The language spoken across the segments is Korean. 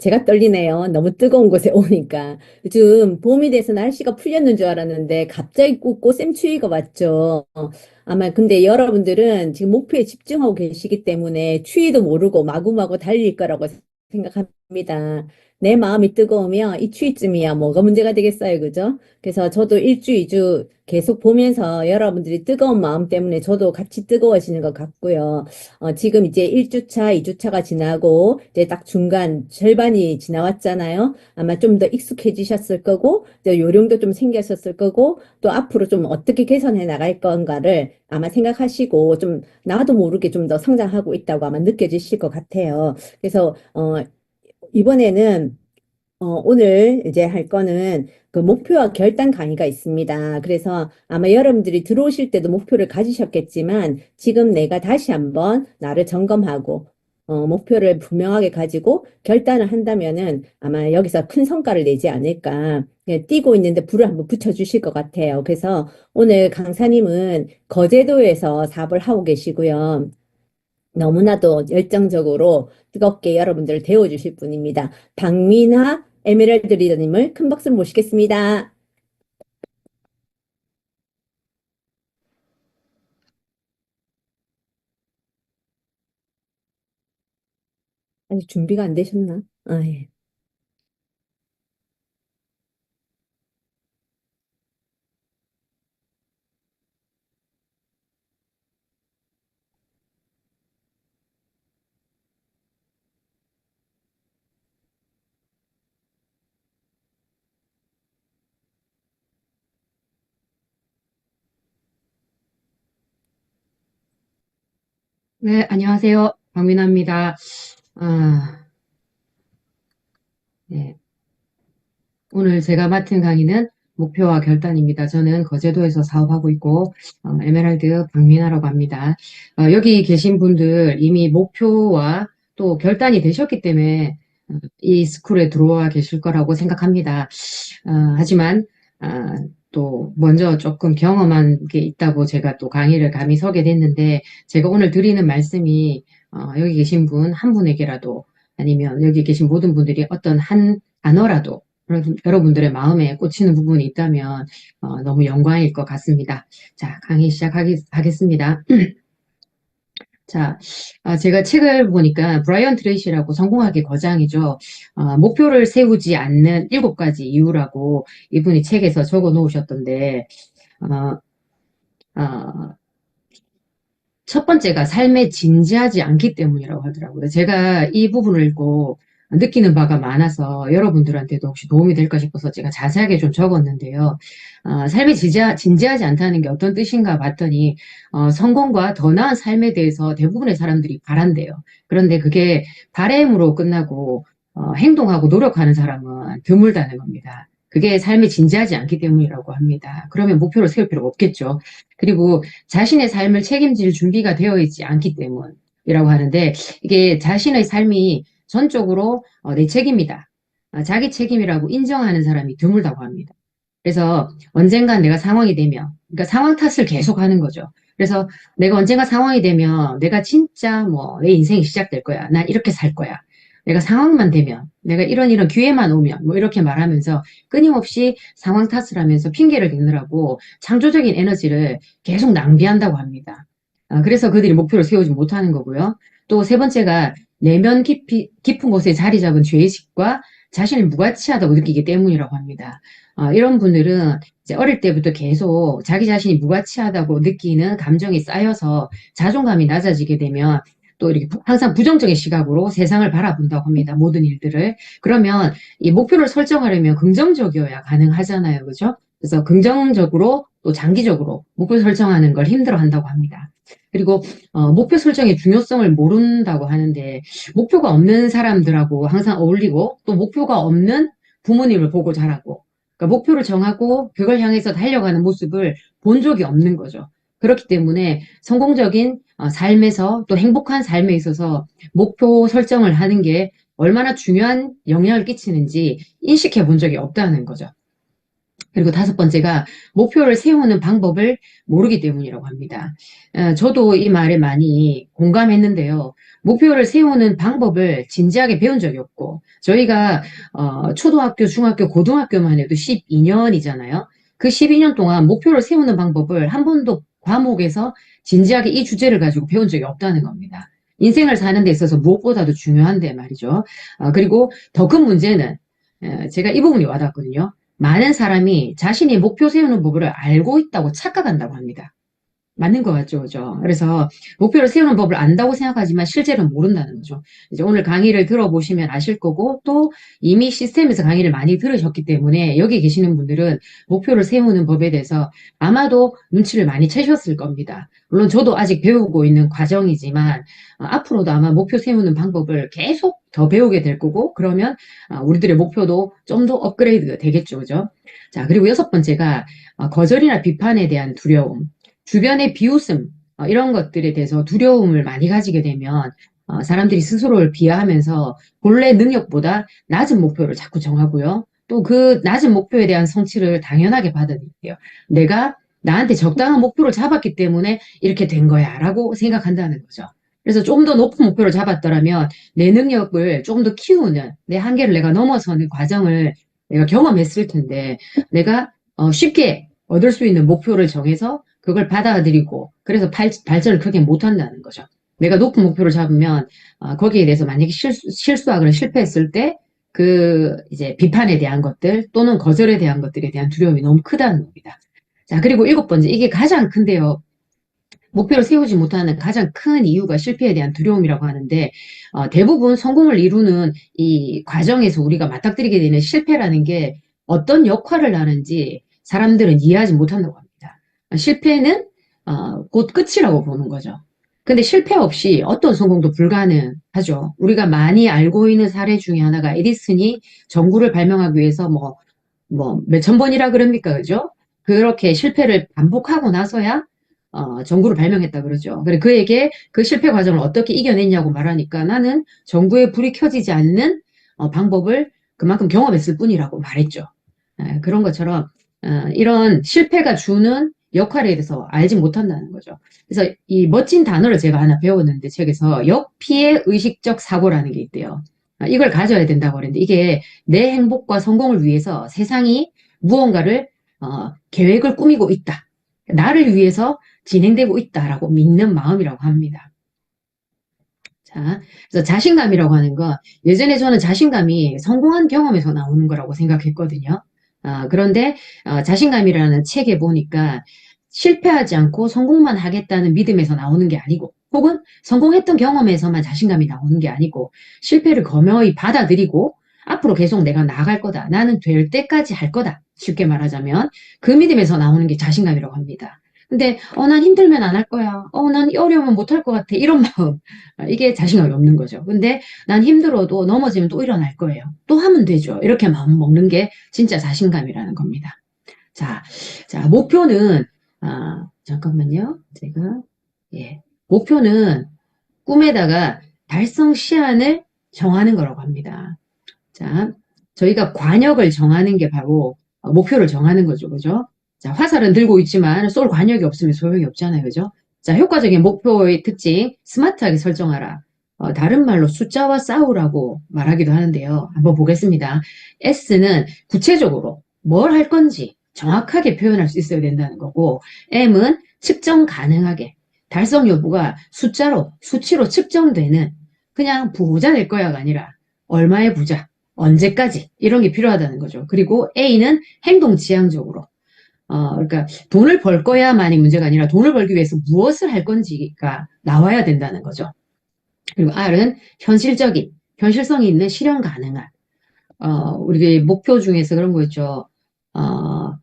제가 떨리네요. 너무 뜨거운 곳에 오니까. 요즘 봄이 돼서 날씨가 풀렸는 줄 알았는데 갑자기 꽃샘추위가 왔죠. 아마 근데 여러분들은 지금 목표에 집중하고 계시기 때문에 추위도 모르고 마구마구 달릴 거라고 생각합니다. 내 마음이 뜨거우면 이 추위쯤이야 뭐가 문제가 되겠어요. 그죠? 그래서 저도 일주, 이주 계속 보면서 여러분들이 뜨거운 마음 때문에 저도 같이 뜨거워지는 것 같고요. 지금 이제 1주차, 2주차가 지나고, 이제 딱 중간 절반이 지나왔잖아요. 아마 좀 더 익숙해지셨을 거고, 이제 요령도 좀 생겼었을 거고, 또 앞으로 좀 어떻게 개선해 나갈 건가를 아마 생각하시고, 좀 나도 모르게 좀 더 성장하고 있다고 아마 느껴지실 것 같아요. 그래서, 이번에는 오늘 이제 할 거는 그 목표와 결단 강의가 있습니다. 그래서 아마 여러분들이 들어오실 때도 목표를 가지셨겠지만 지금 내가 다시 한번 나를 점검하고 목표를 분명하게 가지고 결단을 한다면은 아마 여기서 큰 성과를 내지 않을까. 예, 뛰고 있는데 불을 한번 붙여주실 것 같아요. 그래서 오늘 강사님은 거제도에서 사업을 하고 계시고요. 너무나도 열정적으로 뜨겁게 여러분들을 데워주실 분입니다. 박민하 에메랄드 리더님을 큰 박수로 모시겠습니다. 아직 준비가 안 되셨나? 아, 예. 네, 안녕하세요. 박민아입니다. 아, 네. 오늘 제가 맡은 강의는 목표와 결단입니다. 저는 거제도에서 사업하고 있고, 에메랄드 박민아라고 합니다. 여기 계신 분들 이미 목표와 또 결단이 되셨기 때문에 이 스쿨에 들어와 계실 거라고 생각합니다. 하지만, 아, 또 먼저 조금 경험한 게 있다고 제가 또 강의를 감히 서게 됐는데, 제가 오늘 드리는 말씀이 여기 계신 분 한 분에게라도 아니면 여기 계신 모든 분들이 어떤 한 단어라도 여러분들의 마음에 꽂히는 부분이 있다면 너무 영광일 것 같습니다. 자, 강의 시작하겠습니다. 자, 제가 책을 보니까 브라이언 트레이시라고 성공하기 거장이죠. 목표를 세우지 않는 7가지 이유라고 이분이 책에서 적어 놓으셨던데, 어, 어, 첫 번째가 삶에 진지하지 않기 때문이라고 하더라고요. 제가 이 부분을 읽고 느끼는 바가 많아서 여러분들한테도 혹시 도움이 될까 싶어서 제가 자세하게 좀 적었는데요. 삶에 진지하지 않다는 게 어떤 뜻인가 봤더니 성공과 더 나은 삶에 대해서 대부분의 사람들이 바란대요. 그런데 그게 바램으로 끝나고 행동하고 노력하는 사람은 드물다는 겁니다. 그게 삶에 진지하지 않기 때문이라고 합니다. 그러면 목표를 세울 필요가 없겠죠. 그리고 자신의 삶을 책임질 준비가 되어 있지 않기 때문이라고 하는데 이게 자신의 삶이 전적으로 내 책임이다. 자기 책임이라고 인정하는 사람이 드물다고 합니다. 그래서 언젠간 내가 상황이 되면, 그러니까 상황 탓을 계속 하는 거죠. 그래서 내가 언젠가 상황이 되면 내가 진짜 뭐 내 인생이 시작될 거야. 난 이렇게 살 거야. 내가 상황만 되면, 내가 이런 기회만 오면, 뭐 이렇게 말하면서 끊임없이 상황 탓을 하면서 핑계를 대느라고 창조적인 에너지를 계속 낭비한다고 합니다. 그래서 그들이 목표를 세우지 못하는 거고요. 또 세 번째가 내면 깊은 곳에 자리 잡은 죄의식과 자신을 무가치하다고 느끼기 때문이라고 합니다. 이런 분들은 이제 어릴 때부터 계속 자기 자신이 무가치하다고 느끼는 감정이 쌓여서 자존감이 낮아지게 되면 또 이렇게 항상 부정적인 시각으로 세상을 바라본다고 합니다. 모든 일들을. 그러면 이 목표를 설정하려면 긍정적이어야 가능하잖아요. 그죠? 그래서 긍정적으로 또 장기적으로 목표 설정하는 걸 힘들어 한다고 합니다. 그리고 목표 설정의 중요성을 모른다고 하는데 목표가 없는 사람들하고 항상 어울리고 또 목표가 없는 부모님을 보고 자라고 그러니까 목표를 정하고 그걸 향해서 달려가는 모습을 본 적이 없는 거죠. 그렇기 때문에 성공적인 삶에서 또 행복한 삶에 있어서 목표 설정을 하는 게 얼마나 중요한 영향을 끼치는지 인식해 본 적이 없다는 거죠. 그리고 다섯 번째가 목표를 세우는 방법을 모르기 때문이라고 합니다. 저도 이 말에 많이 공감했는데요. 목표를 세우는 방법을 진지하게 배운 적이 없고, 저희가 초등학교, 중학교, 고등학교만 해도 12년이잖아요. 그 12년 동안 목표를 세우는 방법을 한 번도 과목에서 진지하게 이 주제를 가지고 배운 적이 없다는 겁니다. 인생을 사는 데 있어서 무엇보다도 중요한데 말이죠. 그리고 더 큰 문제는 제가 이 부분이 와닿았거든요. 많은 사람이 자신이 목표 세우는 법을 알고 있다고 착각한다고 합니다. 맞는 것 같죠, 그죠? 그래서 목표를 세우는 법을 안다고 생각하지만 실제로는 모른다는 거죠. 이제 오늘 강의를 들어보시면 아실 거고, 또 이미 시스템에서 강의를 많이 들으셨기 때문에 여기 계시는 분들은 목표를 세우는 법에 대해서 아마도 눈치를 많이 채셨을 겁니다. 물론 저도 아직 배우고 있는 과정이지만 앞으로도 아마 목표 세우는 방법을 계속 더 배우게 될 거고, 그러면 우리들의 목표도 좀 더 업그레이드가 되겠죠, 그죠? 자, 그리고 여섯 번째가 거절이나 비판에 대한 두려움. 주변의 비웃음, 이런 것들에 대해서 두려움을 많이 가지게 되면 사람들이 스스로를 비하하면서 본래 능력보다 낮은 목표를 자꾸 정하고요. 또 그 낮은 목표에 대한 성취를 당연하게 받아들여요. 내가 나한테 적당한 목표를 잡았기 때문에 이렇게 된 거야 라고 생각한다는 거죠. 그래서 좀 더 높은 목표를 잡았더라면 내 능력을 조금 더 키우는, 내 한계를 내가 넘어서는 과정을 내가 경험했을 텐데, 내가 쉽게 얻을 수 있는 목표를 정해서 그걸 받아들이고, 그래서 발전을 크게 못한다는 거죠. 내가 높은 목표를 잡으면 거기에 대해서 만약에 실수하거나 실패했을 때 그 이제 비판에 대한 것들 또는 거절에 대한 것들에 대한 두려움이 너무 크다는 겁니다. 자, 그리고 일곱 번째, 이게 가장 큰데요. 목표를 세우지 못하는 가장 큰 이유가 실패에 대한 두려움이라고 하는데, 대부분 성공을 이루는 이 과정에서 우리가 맞닥뜨리게 되는 실패라는 게 어떤 역할을 하는지 사람들은 이해하지 못한다고 합니다. 실패는 곧 끝이라고 보는 거죠. 근데 실패 없이 어떤 성공도 불가능하죠. 우리가 많이 알고 있는 사례 중에 하나가 에디슨이 전구를 발명하기 위해서 몇천 번이라 그럽니까? 그죠? 그렇게 실패를 반복하고 나서야 전구를 발명했다 그러죠. 그래 그에게 그 실패 과정을 어떻게 이겨냈냐고 말하니까 나는 전구에 불이 켜지지 않는 방법을 그만큼 경험했을 뿐이라고 말했죠. 그런 것처럼 이런 실패가 주는 역할에 대해서 알지 못한다는 거죠. 그래서 이 멋진 단어를 제가 하나 배웠는데 책에서 역피해 의식적 사고라는 게 있대요. 이걸 가져야 된다고 그랬는데 이게 내 행복과 성공을 위해서 세상이 무언가를 계획을 꾸미고 있다. 나를 위해서 진행되고 있다라고 믿는 마음이라고 합니다. 자, 그래서 자신감이라고 하는 건 예전에 저는 자신감이 성공한 경험에서 나오는 거라고 생각했거든요. 그런데 자신감이라는 책에 보니까 실패하지 않고 성공만 하겠다는 믿음에서 나오는 게 아니고 혹은 성공했던 경험에서만 자신감이 나오는 게 아니고 실패를 겸허히 받아들이고 앞으로 계속 내가 나아갈 거다. 나는 될 때까지 할 거다. 쉽게 말하자면 그 믿음에서 나오는 게 자신감이라고 합니다. 근데 난 힘들면 안 할 거야. 난 어려우면 못 할 것 같아. 이런 마음. 이게 자신감이 없는 거죠. 근데 난 힘들어도 넘어지면 또 일어날 거예요. 또 하면 되죠. 이렇게 마음 먹는 게 진짜 자신감이라는 겁니다. 자, 목표는 잠깐만요. 제가 예. 목표는 꿈에다가 달성 시한을 정하는 거라고 합니다. 자, 저희가 관역을 정하는 게 바로 목표를 정하는 거죠. 그죠? 자, 화살은 들고 있지만 쏠 관역이 없으면 소용이 없잖아요. 그죠? 자, 효과적인 목표의 특징, 스마트하게 설정하라. 다른 말로 숫자와 싸우라고 말하기도 하는데요. 한번 보겠습니다. S는 구체적으로 뭘 할 건지 정확하게 표현할 수 있어야 된다는 거고, M은 측정 가능하게, 달성 여부가 숫자로, 수치로 측정되는 그냥 부자 될 거야가 아니라 얼마의 부자, 언제까지 이런 게 필요하다는 거죠. 그리고 A는 행동 지향적으로 그러니까 돈을 벌 거야만이 문제가 아니라 돈을 벌기 위해서 무엇을 할 건지가 나와야 된다는 거죠. 그리고 R은 현실적인, 현실성이 있는 실현 가능한 우리 목표 중에서 그런 거 있죠.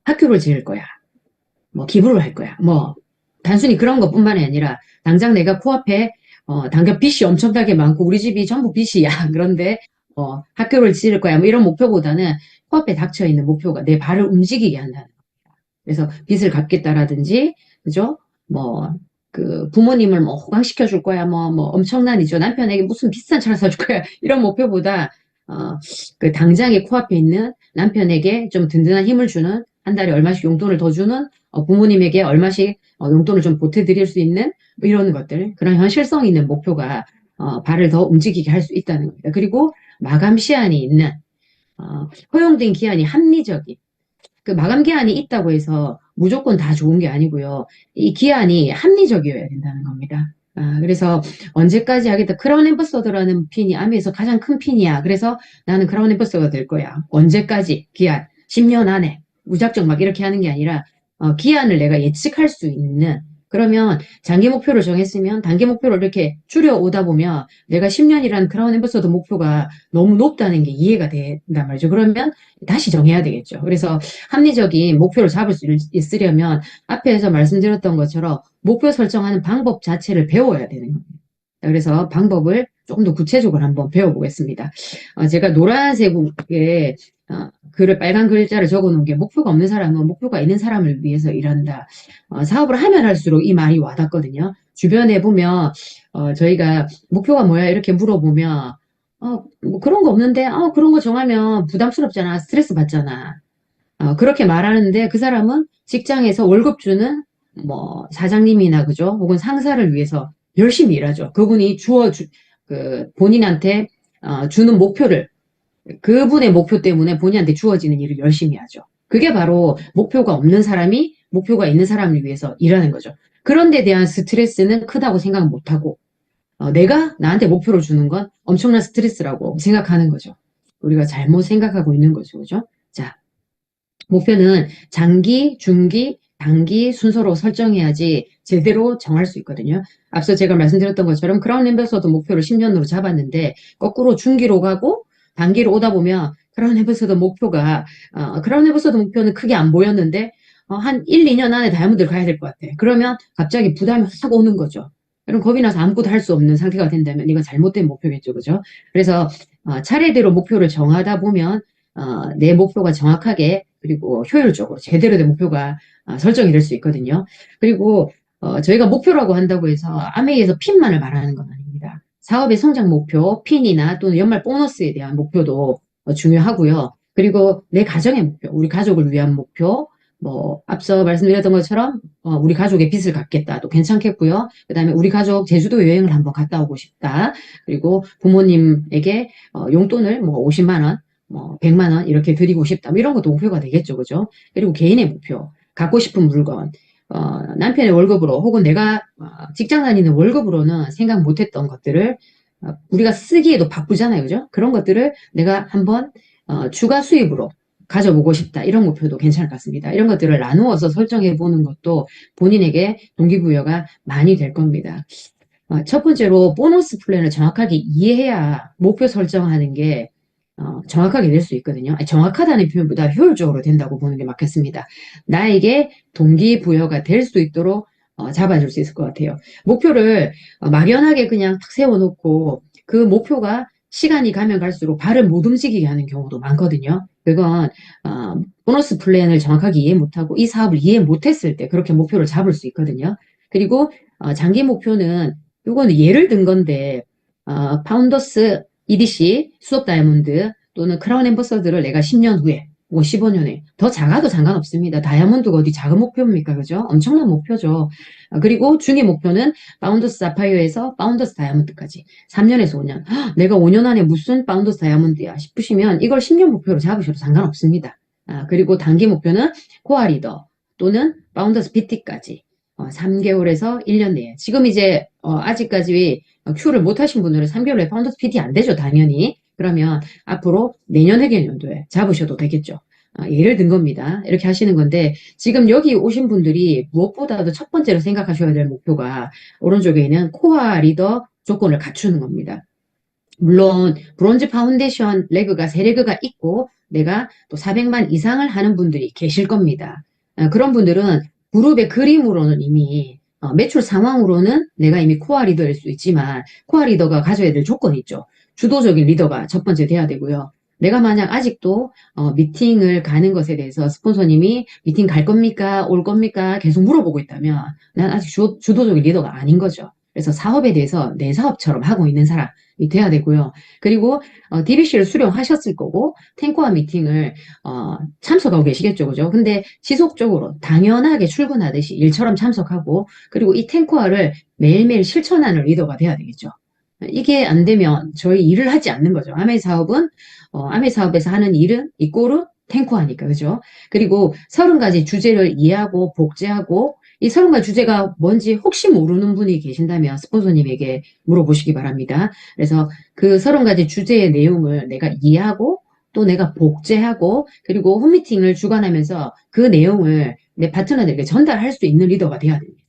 학교를 지을 거야. 뭐 기부를 할 거야. 뭐 단순히 그런 것뿐만이 아니라 당장 내가 코앞에 당장 빚이 엄청나게 많고 우리 집이 전부 빚이야. 그런데 학교를 지을 거야. 뭐 이런 목표보다는 코앞에 닥쳐 있는 목표가 내 발을 움직이게 한다는 겁니다. 그래서 빚을 갚겠다라든지, 그죠? 뭐, 그 부모님을 뭐 호강시켜 줄 거야. 뭐 엄청난 이죠. 남편에게 무슨 비싼 차를 사줄 거야. 이런 목표보다 그 당장에 코앞에 있는 남편에게 좀 든든한 힘을 주는 한 달에 얼마씩 용돈을 더 주는, 부모님에게 얼마씩 용돈을 좀 보태드릴 수 있는 뭐 이런 것들, 그런 현실성 있는 목표가 발을 더 움직이게 할 수 있다는 겁니다. 그리고 마감 시한이 있는, 허용된 기한이 합리적인, 그 마감 기한이 있다고 해서 무조건 다 좋은 게 아니고요. 이 기한이 합리적이어야 된다는 겁니다. 그래서 언제까지 하겠다. 크라운 앰버서더라는 핀이 아미에서 가장 큰 핀이야. 그래서 나는 크라운 앰버서더가 될 거야. 언제까지? 기한. 10년 안에. 무작정 막 이렇게 하는 게 아니라 기한을 내가 예측할 수 있는, 그러면 장기 목표를 정했으면 단기 목표를 이렇게 줄여오다 보면 내가 10년이라는 크라운 앰버서더 목표가 너무 높다는 게 이해가 된단 말이죠. 그러면 다시 정해야 되겠죠. 그래서 합리적인 목표를 잡을 수 있으려면 앞에서 말씀드렸던 것처럼 목표 설정하는 방법 자체를 배워야 되는 겁니다. 그래서 방법을 조금 더 구체적으로 한번 배워보겠습니다. 제가 노란색에 글을 빨간 글자를 적어놓은 게, 목표가 없는 사람은 목표가 있는 사람을 위해서 일한다. 사업을 하면 할수록 이 말이 와닿거든요. 주변에 보면 저희가 목표가 뭐야 이렇게 물어보면 뭐 그런 거 없는데, 그런 거 정하면 부담스럽잖아. 스트레스 받잖아. 그렇게 말하는데 그 사람은 직장에서 월급 주는 뭐 사장님이나 그죠? 혹은 상사를 위해서 열심히 일하죠. 그분이 본인한테 주는 목표를, 그분의 목표 때문에 본인한테 주어지는 일을 열심히 하죠. 그게 바로 목표가 없는 사람이 목표가 있는 사람을 위해서 일하는 거죠. 그런 데 대한 스트레스는 크다고 생각 못하고, 내가 나한테 목표를 주는 건 엄청난 스트레스라고 생각하는 거죠. 우리가 잘못 생각하고 있는 거죠. 그죠? 자, 목표는 장기, 중기, 단기 순서로 설정해야지 제대로 정할 수 있거든요. 앞서 제가 말씀드렸던 것처럼 크라운 앰버서더 목표를 10년으로 잡았는데 거꾸로 중기로 가고 단기로 오다 보면 크라운 앰버서더 목표가, 크라운 앰버서더 목표는 크게 안 보였는데 한 1, 2년 안에 다이아몬드를 가야 될 것 같아. 그러면 갑자기 부담이 확 오는 거죠. 그럼 겁이 나서 아무것도 할 수 없는 상태가 된다면 이건 잘못된 목표겠죠. 그죠? 그래서 차례대로 목표를 정하다 보면 내 목표가 정확하게 그리고 효율적으로 제대로 된 목표가 설정이 될 수 있거든요. 그리고 저희가 목표라고 한다고 해서 아메이에서 핀만을 말하는 건 아닙니다. 사업의 성장 목표, 핀이나 또는 연말 보너스에 대한 목표도 중요하고요. 그리고 내 가정의 목표, 우리 가족을 위한 목표, 뭐 앞서 말씀드렸던 것처럼 우리 가족의 빚을 갚겠다도 괜찮겠고요. 그다음에 우리 가족 제주도 여행을 한번 갔다 오고 싶다. 그리고 부모님에게 용돈을 뭐 50만 원, 뭐 100만 원 이렇게 드리고 싶다. 뭐 이런 것도 목표가 되겠죠. 그죠? 그리고 개인의 목표, 갖고 싶은 물건, 남편의 월급으로 혹은 내가 직장 다니는 월급으로는 생각 못했던 것들을 우리가 쓰기에도 바쁘잖아요. 그죠? 그런 것들을 내가 한번 추가 수입으로 가져보고 싶다. 이런 목표도 괜찮을 것 같습니다. 이런 것들을 나누어서 설정해 보는 것도 본인에게 동기부여가 많이 될 겁니다. 첫 번째로 보너스 플랜을 정확하게 이해해야 목표 설정하는 게 정확하게 낼 수 있거든요. 정확하다는 표현보다 효율적으로 된다고 보는 게 맞겠습니다. 나에게 동기부여가 될 수 있도록 잡아줄 수 있을 것 같아요. 목표를 막연하게 그냥 탁 세워놓고 그 목표가 시간이 가면 갈수록 발을 못 움직이게 하는 경우도 많거든요. 그건 보너스 플랜을 정확하게 이해 못하고 이 사업을 이해 못했을 때 그렇게 목표를 잡을 수 있거든요. 그리고 장기 목표는 이거는 예를 든 건데 파운더스 EDC, 수업 다이아몬드 또는 크라운 앰버서더를 내가 10년 후에, 뭐 15년 후에 더 작아도 상관없습니다. 다이아몬드가 어디 작은 목표입니까? 그죠? 엄청난 목표죠. 그리고 중의 목표는 파운더스 사파이어에서 파운더스 다이아몬드까지 3년에서 5년. 내가 5년 안에 무슨 파운더스 다이아몬드야 싶으시면 이걸 10년 목표로 잡으셔도 상관없습니다. 그리고 단기 목표는 코어 리더 또는 파운더스 PT까지 3개월에서 1년 내에. 지금 이제 아직까지 큐를 못 하신 분들은 3개월에 파운더스 PT 안 되죠, 당연히. 그러면 앞으로 내년 회계연도에 잡으셔도 되겠죠. 예를 든 겁니다. 이렇게 하시는 건데 지금 여기 오신 분들이 무엇보다도 첫 번째로 생각하셔야 될 목표가 오른쪽에 있는 코어 리더 조건을 갖추는 겁니다. 물론 브론즈 파운데이션 레그가 3레그가 있고 내가 또 400만 이상을 하는 분들이 계실 겁니다. 그런 분들은 그룹의 그림으로는 이미 매출 상황으로는 내가 이미 코어 리더일 수 있지만 코어 리더가 가져야 될 조건이 있죠. 주도적인 리더가 첫 번째 돼야 되고요. 내가 만약 아직도 미팅을 가는 것에 대해서 스폰서님이 미팅 갈 겁니까? 올 겁니까? 계속 물어보고 있다면 난 아직 주도적인 리더가 아닌 거죠. 그래서 사업에 대해서 내 사업처럼 하고 있는 사람, 돼야 되고요. 그리고 DBC를 수령하셨을 거고 탱코와 미팅을 참석하고 계시겠죠, 그죠? 근데 지속적으로 당연하게 출근하듯이 일처럼 참석하고 그리고 이 탱코와를 매일매일 실천하는 리더가 돼야 되겠죠. 이게 안 되면 저희 일을 하지 않는 거죠. 아메 사업은 아메 사업에서 하는 일은 이꼬르 탱코하니까, 그죠? 그리고 30가지 주제를 이해하고 복제하고 이 30가지 주제가 뭔지 혹시 모르는 분이 계신다면 스폰서님에게 물어보시기 바랍니다. 그래서 그 30가지 주제의 내용을 내가 이해하고 또 내가 복제하고 그리고 홈미팅을 주관하면서 그 내용을 내 파트너들에게 전달할 수 있는 리더가 돼야 됩니다.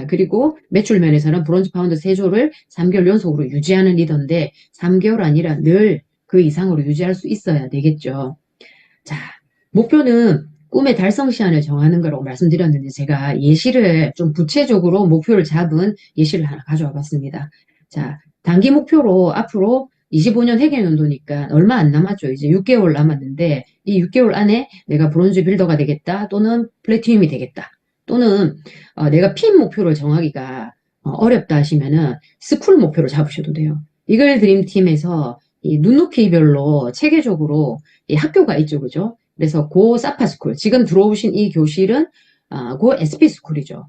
그리고 매출 면에서는 브론즈 파운드 세조를 3개월 연속으로 유지하는 리더인데 3개월 아니라 늘 그 이상으로 유지할 수 있어야 되겠죠. 자, 목표는 꿈의 달성 시한을 정하는 거라고 말씀드렸는데 제가 예시를 좀 구체적으로 목표를 잡은 예시를 하나 가져와 봤습니다. 자, 단기 목표로 앞으로 25년 회계연도니까 얼마 안 남았죠. 이제 6개월 남았는데 이 6개월 안에 내가 브론즈 빌더가 되겠다 또는 플래티늄이 되겠다 또는 내가 핀 목표를 정하기가 어렵다 하시면은 스쿨 목표를 잡으셔도 돼요. 이글 드림팀에서 이 눈높이별로 체계적으로 이 학교가 있죠, 그죠? 그래서 고 사파스쿨, 지금 들어오신 이 교실은 고 SP스쿨이죠.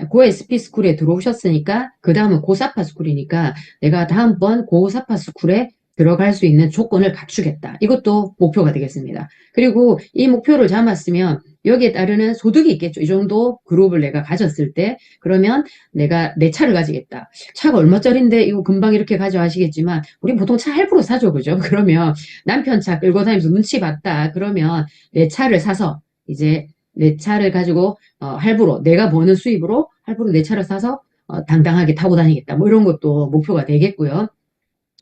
고 SP스쿨에 들어오셨으니까 그 다음은 고 사파스쿨이니까 내가 다음번 고 사파스쿨에 들어갈 수 있는 조건을 갖추겠다. 이것도 목표가 되겠습니다. 그리고 이 목표를 잡았으면 여기에 따르는 소득이 있겠죠. 이 정도 그룹을 내가 가졌을 때 그러면 내가 내 차를 가지겠다. 차가 얼마짜린데 이거 금방 이렇게 가져가시겠지만 우리 보통 차 할부로 사죠. 그죠? 그러면 남편 차 끌고 다니면서 눈치 봤다. 그러면 내 차를 사서 이제 내 차를 가지고 할부로 내가 버는 수입으로 할부로 내 차를 사서 당당하게 타고 다니겠다. 뭐 이런 것도 목표가 되겠고요.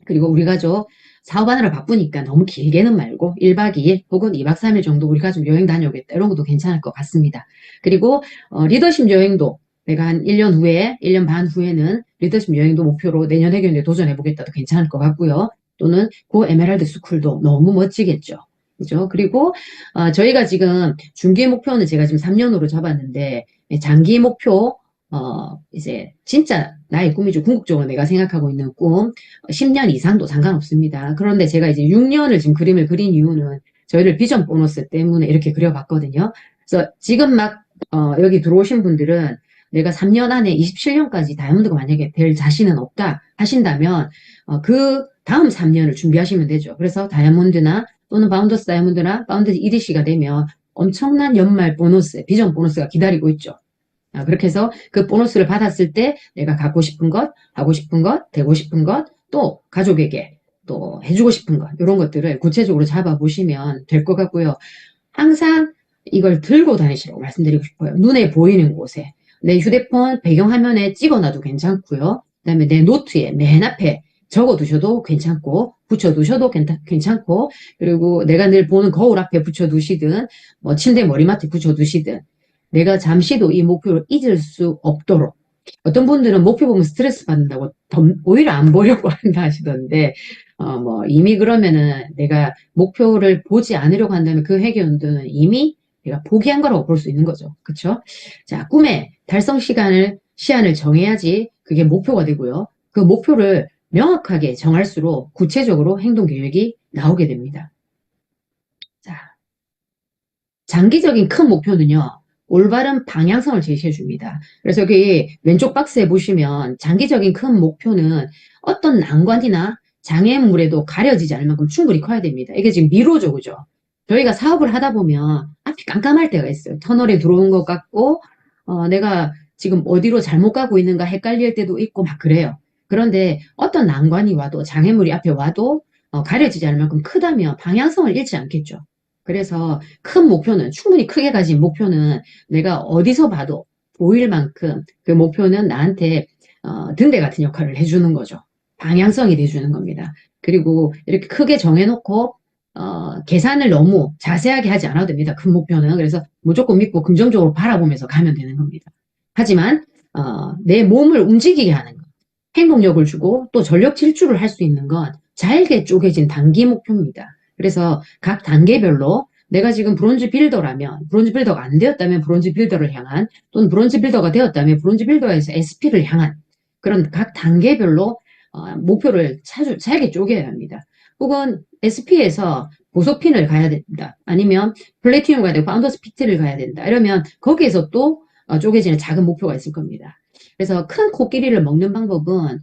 그리고 우리 가족 사업하느라 바쁘니까 너무 길게는 말고 1박 2일 혹은 2박 3일 정도 우리 가족 여행 다녀오겠다. 이런 것도 괜찮을 것 같습니다. 그리고 리더십 여행도 내가 한 1년 후에, 1년 반 후에는 리더십 여행도 목표로 내년 해경에 도전해보겠다도 괜찮을 것 같고요. 또는 고 에메랄드 스쿨도 너무 멋지겠죠. 그죠? 그리고 저희가 지금 중기 목표는 제가 지금 3년으로 잡았는데 장기 목표 이제 진짜 나의 꿈이죠. 궁극적으로 내가 생각하고 있는 꿈 10년 이상도 상관없습니다. 그런데 제가 이제 6년을 지금 그림을 그린 이유는 저희를 비전 보너스 때문에 이렇게 그려봤거든요. 그래서 지금 막 여기 들어오신 분들은 내가 3년 안에 27년까지 다이아몬드가 만약에 될 자신은 없다 하신다면 그 다음 3년을 준비하시면 되죠. 그래서 다이아몬드나 또는 바운더스 다이아몬드나 바운더스 EDC가 되면 엄청난 연말 보너스, 비전 보너스가 기다리고 있죠. 그렇게 해서 그 보너스를 받았을 때 내가 갖고 싶은 것, 하고 싶은 것, 되고 싶은 것, 또 가족에게 또 해주고 싶은 것, 이런 것들을 구체적으로 잡아보시면 될 것 같고요. 항상 이걸 들고 다니시라고 말씀드리고 싶어요. 눈에 보이는 곳에. 내 휴대폰 배경화면에 찍어놔도 괜찮고요. 그다음에 내 노트에 맨 앞에 적어두셔도 괜찮고 붙여두셔도 괜찮고 그리고 내가 늘 보는 거울 앞에 붙여두시든 뭐 침대 머리맡에 붙여두시든 내가 잠시도 이 목표를 잊을 수 없도록 어떤 분들은 목표 보면 스트레스 받는다고 오히려 안 보려고 한다 하시던데 뭐 이미 그러면은 내가 목표를 보지 않으려고 한다면 그 회계연도는 이미 내가 포기한 거라고 볼 수 있는 거죠. 그쵸? 자, 꿈의 달성 시한을 정해야지 그게 목표가 되고요. 그 목표를 명확하게 정할수록 구체적으로 행동 계획이 나오게 됩니다. 자, 장기적인 큰 목표는요. 올바른 방향성을 제시해 줍니다. 그래서 여기 왼쪽 박스에 보시면 장기적인 큰 목표는 어떤 난관이나 장애물에도 가려지지 않을 만큼 충분히 커야 됩니다. 이게 지금 미로죠, 그죠? 저희가 사업을 하다 보면 앞이 깜깜할 때가 있어요. 터널에 들어온 것 같고 내가 지금 어디로 잘못 가고 있는가 헷갈릴 때도 있고 막 그래요. 그런데 어떤 난관이 와도 장애물이 앞에 와도 가려지지 않을 만큼 크다면 방향성을 잃지 않겠죠. 그래서 큰 목표는 충분히 크게 가진 목표는 내가 어디서 봐도 보일 만큼 그 목표는 나한테 등대 같은 역할을 해주는 거죠. 방향성이 돼주는 겁니다. 그리고 이렇게 크게 정해놓고 계산을 너무 자세하게 하지 않아도 됩니다. 큰 목표는. 그래서 무조건 믿고 긍정적으로 바라보면서 가면 되는 겁니다. 하지만 내 몸을 움직이게 하는 것, 행동력을 주고 또 전력 질주를 할 수 있는 건 잘게 쪼개진 단기 목표입니다. 그래서 각 단계별로 내가 지금 브론즈 빌더라면 브론즈 빌더가 안 되었다면 브론즈 빌더를 향한 또는 브론즈 빌더가 되었다면 브론즈 빌더에서 SP를 향한 그런 각 단계별로 목표를 잘게 쪼개야 합니다. 혹은 SP에서 보석핀을 가야 된다. 아니면 플래티넘 가야 되고 파운더스 피트를 가야 된다. 이러면 거기에서 또 쪼개지는 작은 목표가 있을 겁니다. 그래서 큰 코끼리를 먹는 방법은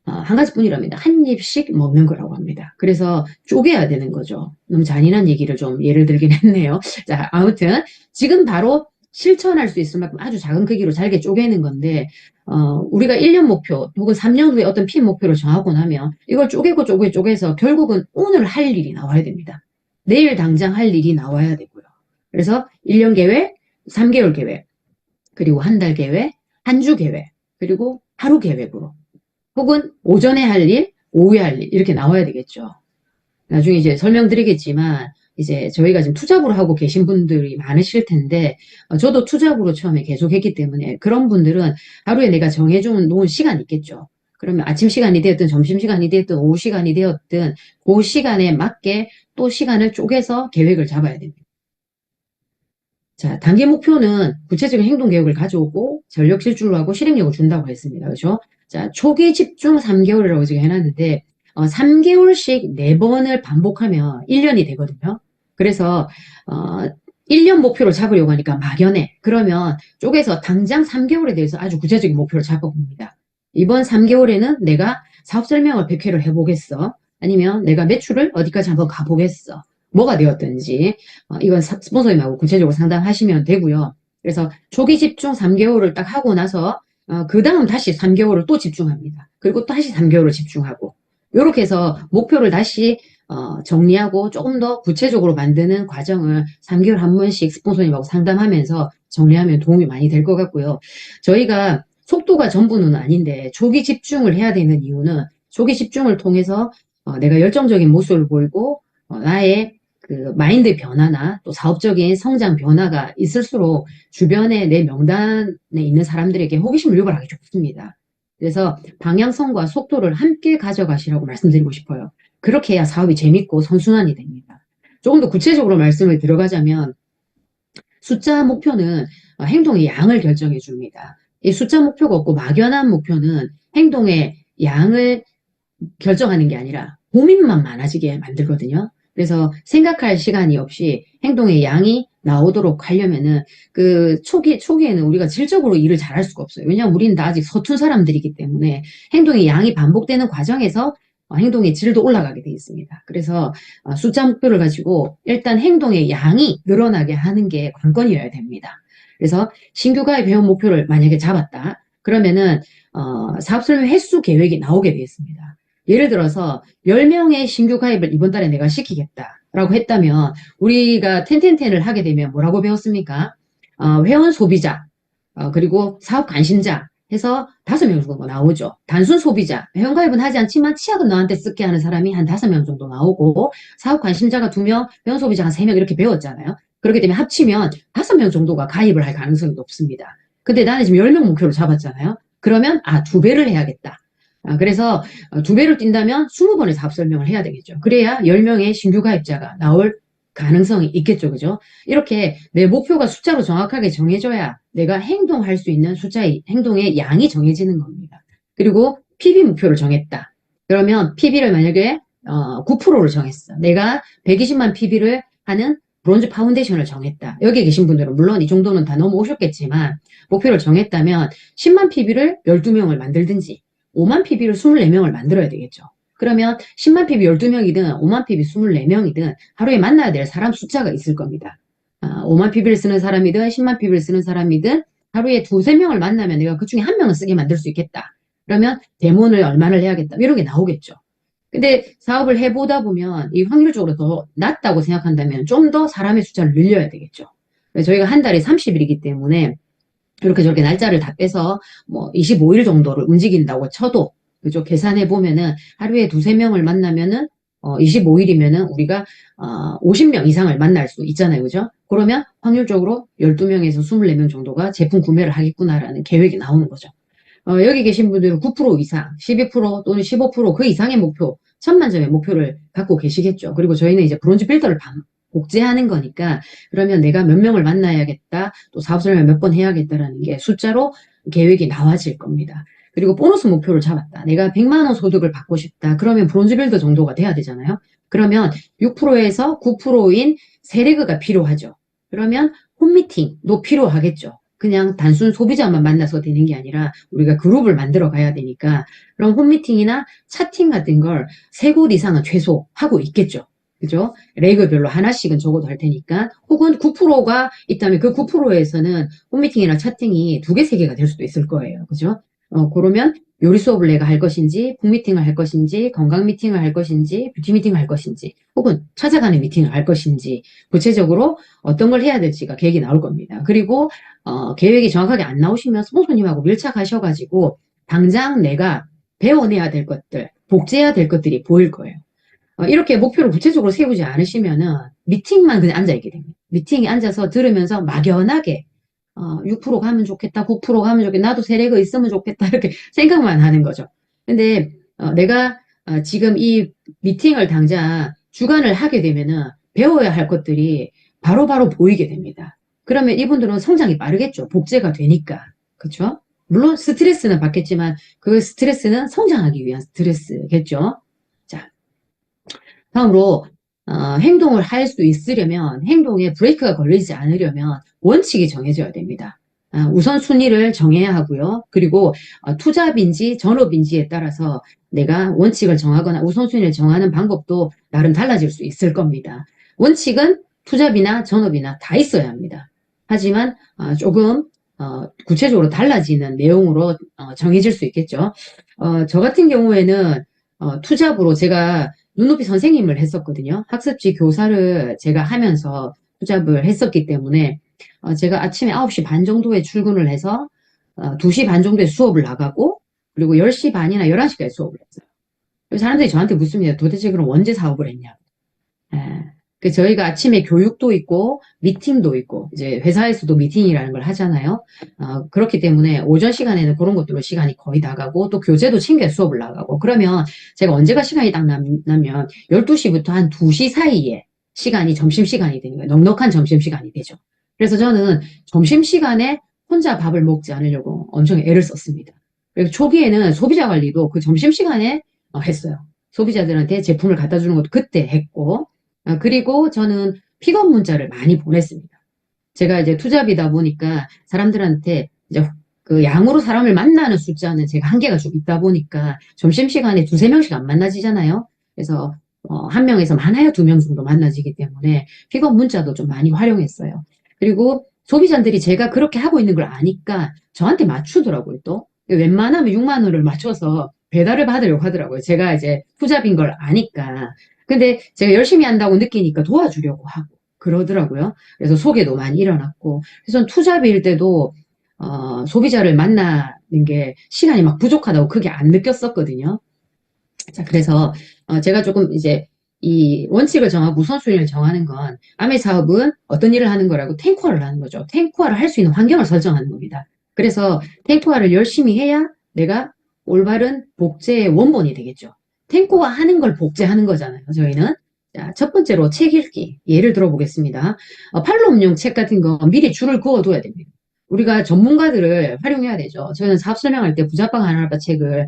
한 가지뿐이랍니다. 한 입씩 먹는 거라고 합니다. 그래서 쪼개야 되는 거죠. 너무 잔인한 얘기를 좀 예를 들긴 했네요. 자, 아무튼 지금 바로 실천할 수 있을 만큼 아주 작은 크기로 잘게 쪼개는 건데 우리가 1년 목표 혹은 3년 후에 어떤 피 목표를 정하고 나면 이걸 쪼개서 결국은 오늘 할 일이 나와야 됩니다. 내일 당장 할 일이 나와야 되고요. 그래서 1년 계획, 3개월 계획, 그리고 한 달 계획, 한 주 계획, 그리고 하루 계획으로 혹은 오전에 할 일, 오후에 할 일, 이렇게 나와야 되겠죠. 나중에 이제 설명드리겠지만, 이제 저희가 지금 투잡으로 하고 계신 분들이 많으실 텐데, 저도 투잡으로 처음에 계속 했기 때문에 그런 분들은 하루에 내가 정해준 놓은 시간이 있겠죠. 그러면 아침 시간이 되었든 점심 시간이 되었든 오후 시간이 되었든 그 시간에 맞게 또 시간을 쪼개서 계획을 잡아야 됩니다. 자, 단기 목표는 구체적인 행동 계획을 가져오고 전력 질주를 하고 실행력을 준다고 했습니다. 그렇죠? 자, 초기 집중 3개월이라고 지금 해놨는데 3개월씩 4번을 반복하면 1년이 되거든요. 그래서 1년 목표를 잡으려고 하니까 막연해. 그러면 쪼개서 당장 3개월에 대해서 아주 구체적인 목표를 잡아봅니다. 이번 3개월에는 내가 사업 설명을 100회를 해보겠어. 아니면 내가 매출을 어디까지 한번 가보겠어. 뭐가 되었든지 이건 스폰서님하고 구체적으로 상담하시면 되고요. 그래서 초기 집중 3개월을 딱 하고 나서 그 다음 다시 3개월을 또 집중합니다. 그리고 또 다시 3개월을 집중하고 이렇게 해서 목표를 다시 정리하고 조금 더 구체적으로 만드는 과정을 3개월 한 번씩 스폰서님하고 상담하면서 정리하면 도움이 많이 될 것 같고요. 저희가 속도가 전부는 아닌데 초기 집중을 해야 되는 이유는 초기 집중을 통해서 내가 열정적인 모습을 보이고 나의 그 마인드 변화나 또 사업적인 성장 변화가 있을수록 주변에 내 명단에 있는 사람들에게 호기심을 유발하기 좋습니다. 그래서 방향성과 속도를 함께 가져가시라고 말씀드리고 싶어요. 그렇게 해야 사업이 재밌고 선순환이 됩니다. 조금 더 구체적으로 말씀을 들어가자면 숫자 목표는 행동의 양을 결정해 줍니다. 이 숫자 목표가 없고 막연한 목표는 행동의 양을 결정하는 게 아니라 고민만 많아지게 만들거든요. 그래서 생각할 시간이 없이 행동의 양이 나오도록 하려면은 그 초기에는 우리가 질적으로 일을 잘할 수가 없어요. 왜냐하면 우리는 다 아직 서툰 사람들이기 때문에 행동의 양이 반복되는 과정에서 행동의 질도 올라가게 돼 있습니다. 그래서 숫자 목표를 가지고 일단 행동의 양이 늘어나게 하는 게 관건이어야 됩니다. 그래서 신규 가입 회원 목표를 만약에 잡았다. 그러면은 사업 설명 횟수 계획이 나오게 돼 있습니다. 예를 들어서 10명의 신규 가입을 이번 달에 내가 시키겠다라고 했다면 우리가 텐텐텐을 하게 되면 뭐라고 배웠습니까? 회원 소비자, 그리고 사업 관심자 해서 5명 정도 나오죠. 단순 소비자, 회원 가입은 하지 않지만 치약은 너한테 쓸게 하는 사람이 한 5명 정도 나오고 사업 관심자가 2명, 회원 소비자가 3명 이렇게 배웠잖아요. 그렇기 때문에 합치면 5명 정도가 가입을 할 가능성이 높습니다. 근데 나는 지금 10명 목표로 잡았잖아요. 그러면 2배를 해야겠다. 그래서 2배를 뛴다면 20번의 사업 설명을 해야 되겠죠. 그래야 10명의 신규 가입자가 나올 가능성이 있겠죠. 그죠? 이렇게 내 목표가 숫자로 정확하게 정해져야 내가 행동할 수 있는 숫자의 행동의 양이 정해지는 겁니다. 그리고 PB 목표를 정했다. 그러면 PB를 만약에 9%를 정했어. 내가 120만 PB를 하는 브론즈 파운데이션을 정했다. 여기 계신 분들은 물론 이 정도는 다 넘어오셨겠지만 목표를 정했다면 10만 PB를 12명을 만들든지 5만 PB를 24명을 만들어야 되겠죠. 그러면 10만 PB 12명이든 5만 PB 24명이든 하루에 만나야 될 사람 숫자가 있을 겁니다. 5만 PB를 쓰는 사람이든 10만 PB를 쓰는 사람이든 하루에 2-3명을 만나면 내가 그 중에 한 명은 쓰게 만들 수 있겠다. 그러면 대문을 얼마를 해야겠다. 이런 게 나오겠죠. 근데 사업을 해보다 보면 이 확률적으로 더 낮다고 생각한다면 좀 더 사람의 숫자를 늘려야 되겠죠. 저희가 한 달에 30일이기 때문에 이렇게 저렇게 날짜를 다 빼서 뭐 25일 정도를 움직인다고 쳐도 그죠? 계산해 보면은 하루에 2-3명을 만나면은 25일이면은 우리가 50명 이상을 만날 수 있잖아요. 그죠? 그러면 확률적으로 12명에서 24명 정도가 제품 구매를 하겠구나라는 계획이 나오는 거죠. 여기 계신 분들은 9% 이상, 12% 또는 15%그 이상의 목표, 1000만점의 목표를 갖고 계시겠죠. 그리고 저희는 이제 브론즈 필터를 복제하는 거니까 그러면 내가 몇 명을 만나야겠다, 또 사업 설명 몇 번 해야겠다라는 게 숫자로 계획이 나와질 겁니다. 그리고 보너스 목표를 잡았다. 내가 100만 원 소득을 받고 싶다. 그러면 브론즈 빌더 정도가 돼야 되잖아요. 그러면 6%에서 9%인 세리그가 필요하죠. 그러면 홈미팅도 필요하겠죠. 그냥 단순 소비자만 만나서 되는 게 아니라 우리가 그룹을 만들어 가야 되니까 그럼 홈미팅이나 차팅 같은 걸 3곳 이상은 최소 하고 있겠죠. 그죠? 레그별로 하나씩은 적어도 할 테니까 혹은 9%가 있다면 그 9%에서는 홈미팅이나 차팅이 2개, 3개가 될 수도 있을 거예요. 그죠? 그러면 요리 수업을 내가 할 것인지, 북미팅을 할 것인지, 건강 미팅을 할 것인지, 뷰티 미팅을 할 것인지, 혹은 찾아가는 미팅을 할 것인지, 구체적으로 어떤 걸 해야 될지가 계획이 나올 겁니다. 그리고, 계획이 정확하게 안 나오시면 스폰서님하고 밀착하셔가지고, 당장 내가 배워내야 될 것들, 복제해야 될 것들이 보일 거예요. 이렇게 목표를 구체적으로 세우지 않으시면은, 미팅만 그냥 앉아있게 됩니다. 미팅에 앉아서 들으면서 막연하게, 6% 가면 좋겠다, 9% 가면 좋겠다, 나도 세례가 있으면 좋겠다, 이렇게 생각만 하는 거죠. 근데, 내가, 지금 이 미팅을 당장 주관을 하게 되면은 배워야 할 것들이 바로바로 보이게 됩니다. 그러면 이분들은 성장이 빠르겠죠. 복제가 되니까. 그쵸? 물론 스트레스는 받겠지만 그 스트레스는 성장하기 위한 스트레스겠죠. 자, 다음으로 행동을 할 수 있으려면 행동에 브레이크가 걸리지 않으려면 원칙이 정해져야 됩니다. 우선순위를 정해야 하고요. 그리고 투잡인지 전업인지에 따라서 내가 원칙을 정하거나 우선순위를 정하는 방법도 나름 달라질 수 있을 겁니다. 원칙은 투잡이나 전업이나 다 있어야 합니다. 하지만 조금 구체적으로 달라지는 내용으로 정해질 수 있겠죠. 저 같은 경우에는 투잡으로 제가 눈높이 선생님을 했었거든요. 학습지 교사를 제가 하면서 투잡을 했었기 때문에 제가 아침에 9시 반 정도에 출근을 해서 2시 반 정도에 수업을 나가고 그리고 10시 반이나 11시까지 수업을 했어요. 사람들이 저한테 묻습니다. 도대체 그럼 언제 사업을 했냐? 저희가 아침에 교육도 있고 미팅도 있고 이제 회사에서도 미팅이라는 걸 하잖아요. 그렇기 때문에 오전 시간에는 그런 것들로 시간이 거의 나가고 또 교재도 챙겨 수업을 나가고 그러면 제가 언제가 시간이 딱 나면 12시부터 한 2시 사이에 시간이 점심시간이 되는 거예요. 넉넉한 점심시간이 되죠. 그래서 저는 점심시간에 혼자 밥을 먹지 않으려고 엄청 애를 썼습니다. 그리고 초기에는 소비자 관리도 그 점심시간에 했어요. 소비자들한테 제품을 갖다 주는 것도 그때 했고 그리고 저는 픽업 문자를 많이 보냈습니다. 제가 이제 투잡이다 보니까 사람들한테 이제 그 양으로 사람을 만나는 숫자는 제가 한계가 좀 있다 보니까 점심시간에 2~3명씩 안 만나지잖아요. 그래서 한 명에서 많아야 2명 정도 만나지기 때문에 픽업 문자도 좀 많이 활용했어요. 그리고 소비자들이 제가 그렇게 하고 있는 걸 아니까 저한테 맞추더라고요, 또. 웬만하면 6만 원을 맞춰서 배달을 받으려고 하더라고요. 제가 이제 투잡인 걸 아니까. 근데 제가 열심히 한다고 느끼니까 도와주려고 하고 그러더라고요. 그래서 소개도 많이 일어났고. 그래서 투잡일 때도 소비자를 만나는 게 시간이 막 부족하다고 크게 안 느꼈었거든요. 자, 그래서 제가 조금 이제 이 원칙을 정하고 우선순위를 정하는 건 아메 사업은 어떤 일을 하는 거라고 탱커를 하는 거죠. 탱커를 할 수 있는 환경을 설정하는 겁니다. 그래서 탱커를 열심히 해야 내가 올바른 복제의 원본이 되겠죠. 탱커가 하는 걸 복제하는 거잖아요. 저희는. 자, 첫 번째로 책 읽기. 예를 들어 보겠습니다. 팔로업용 책 같은 거 미리 줄을 그어둬야 됩니다. 우리가 전문가들을 활용해야 되죠. 저는 사업 설명할 때 부자빵 하나알바 책을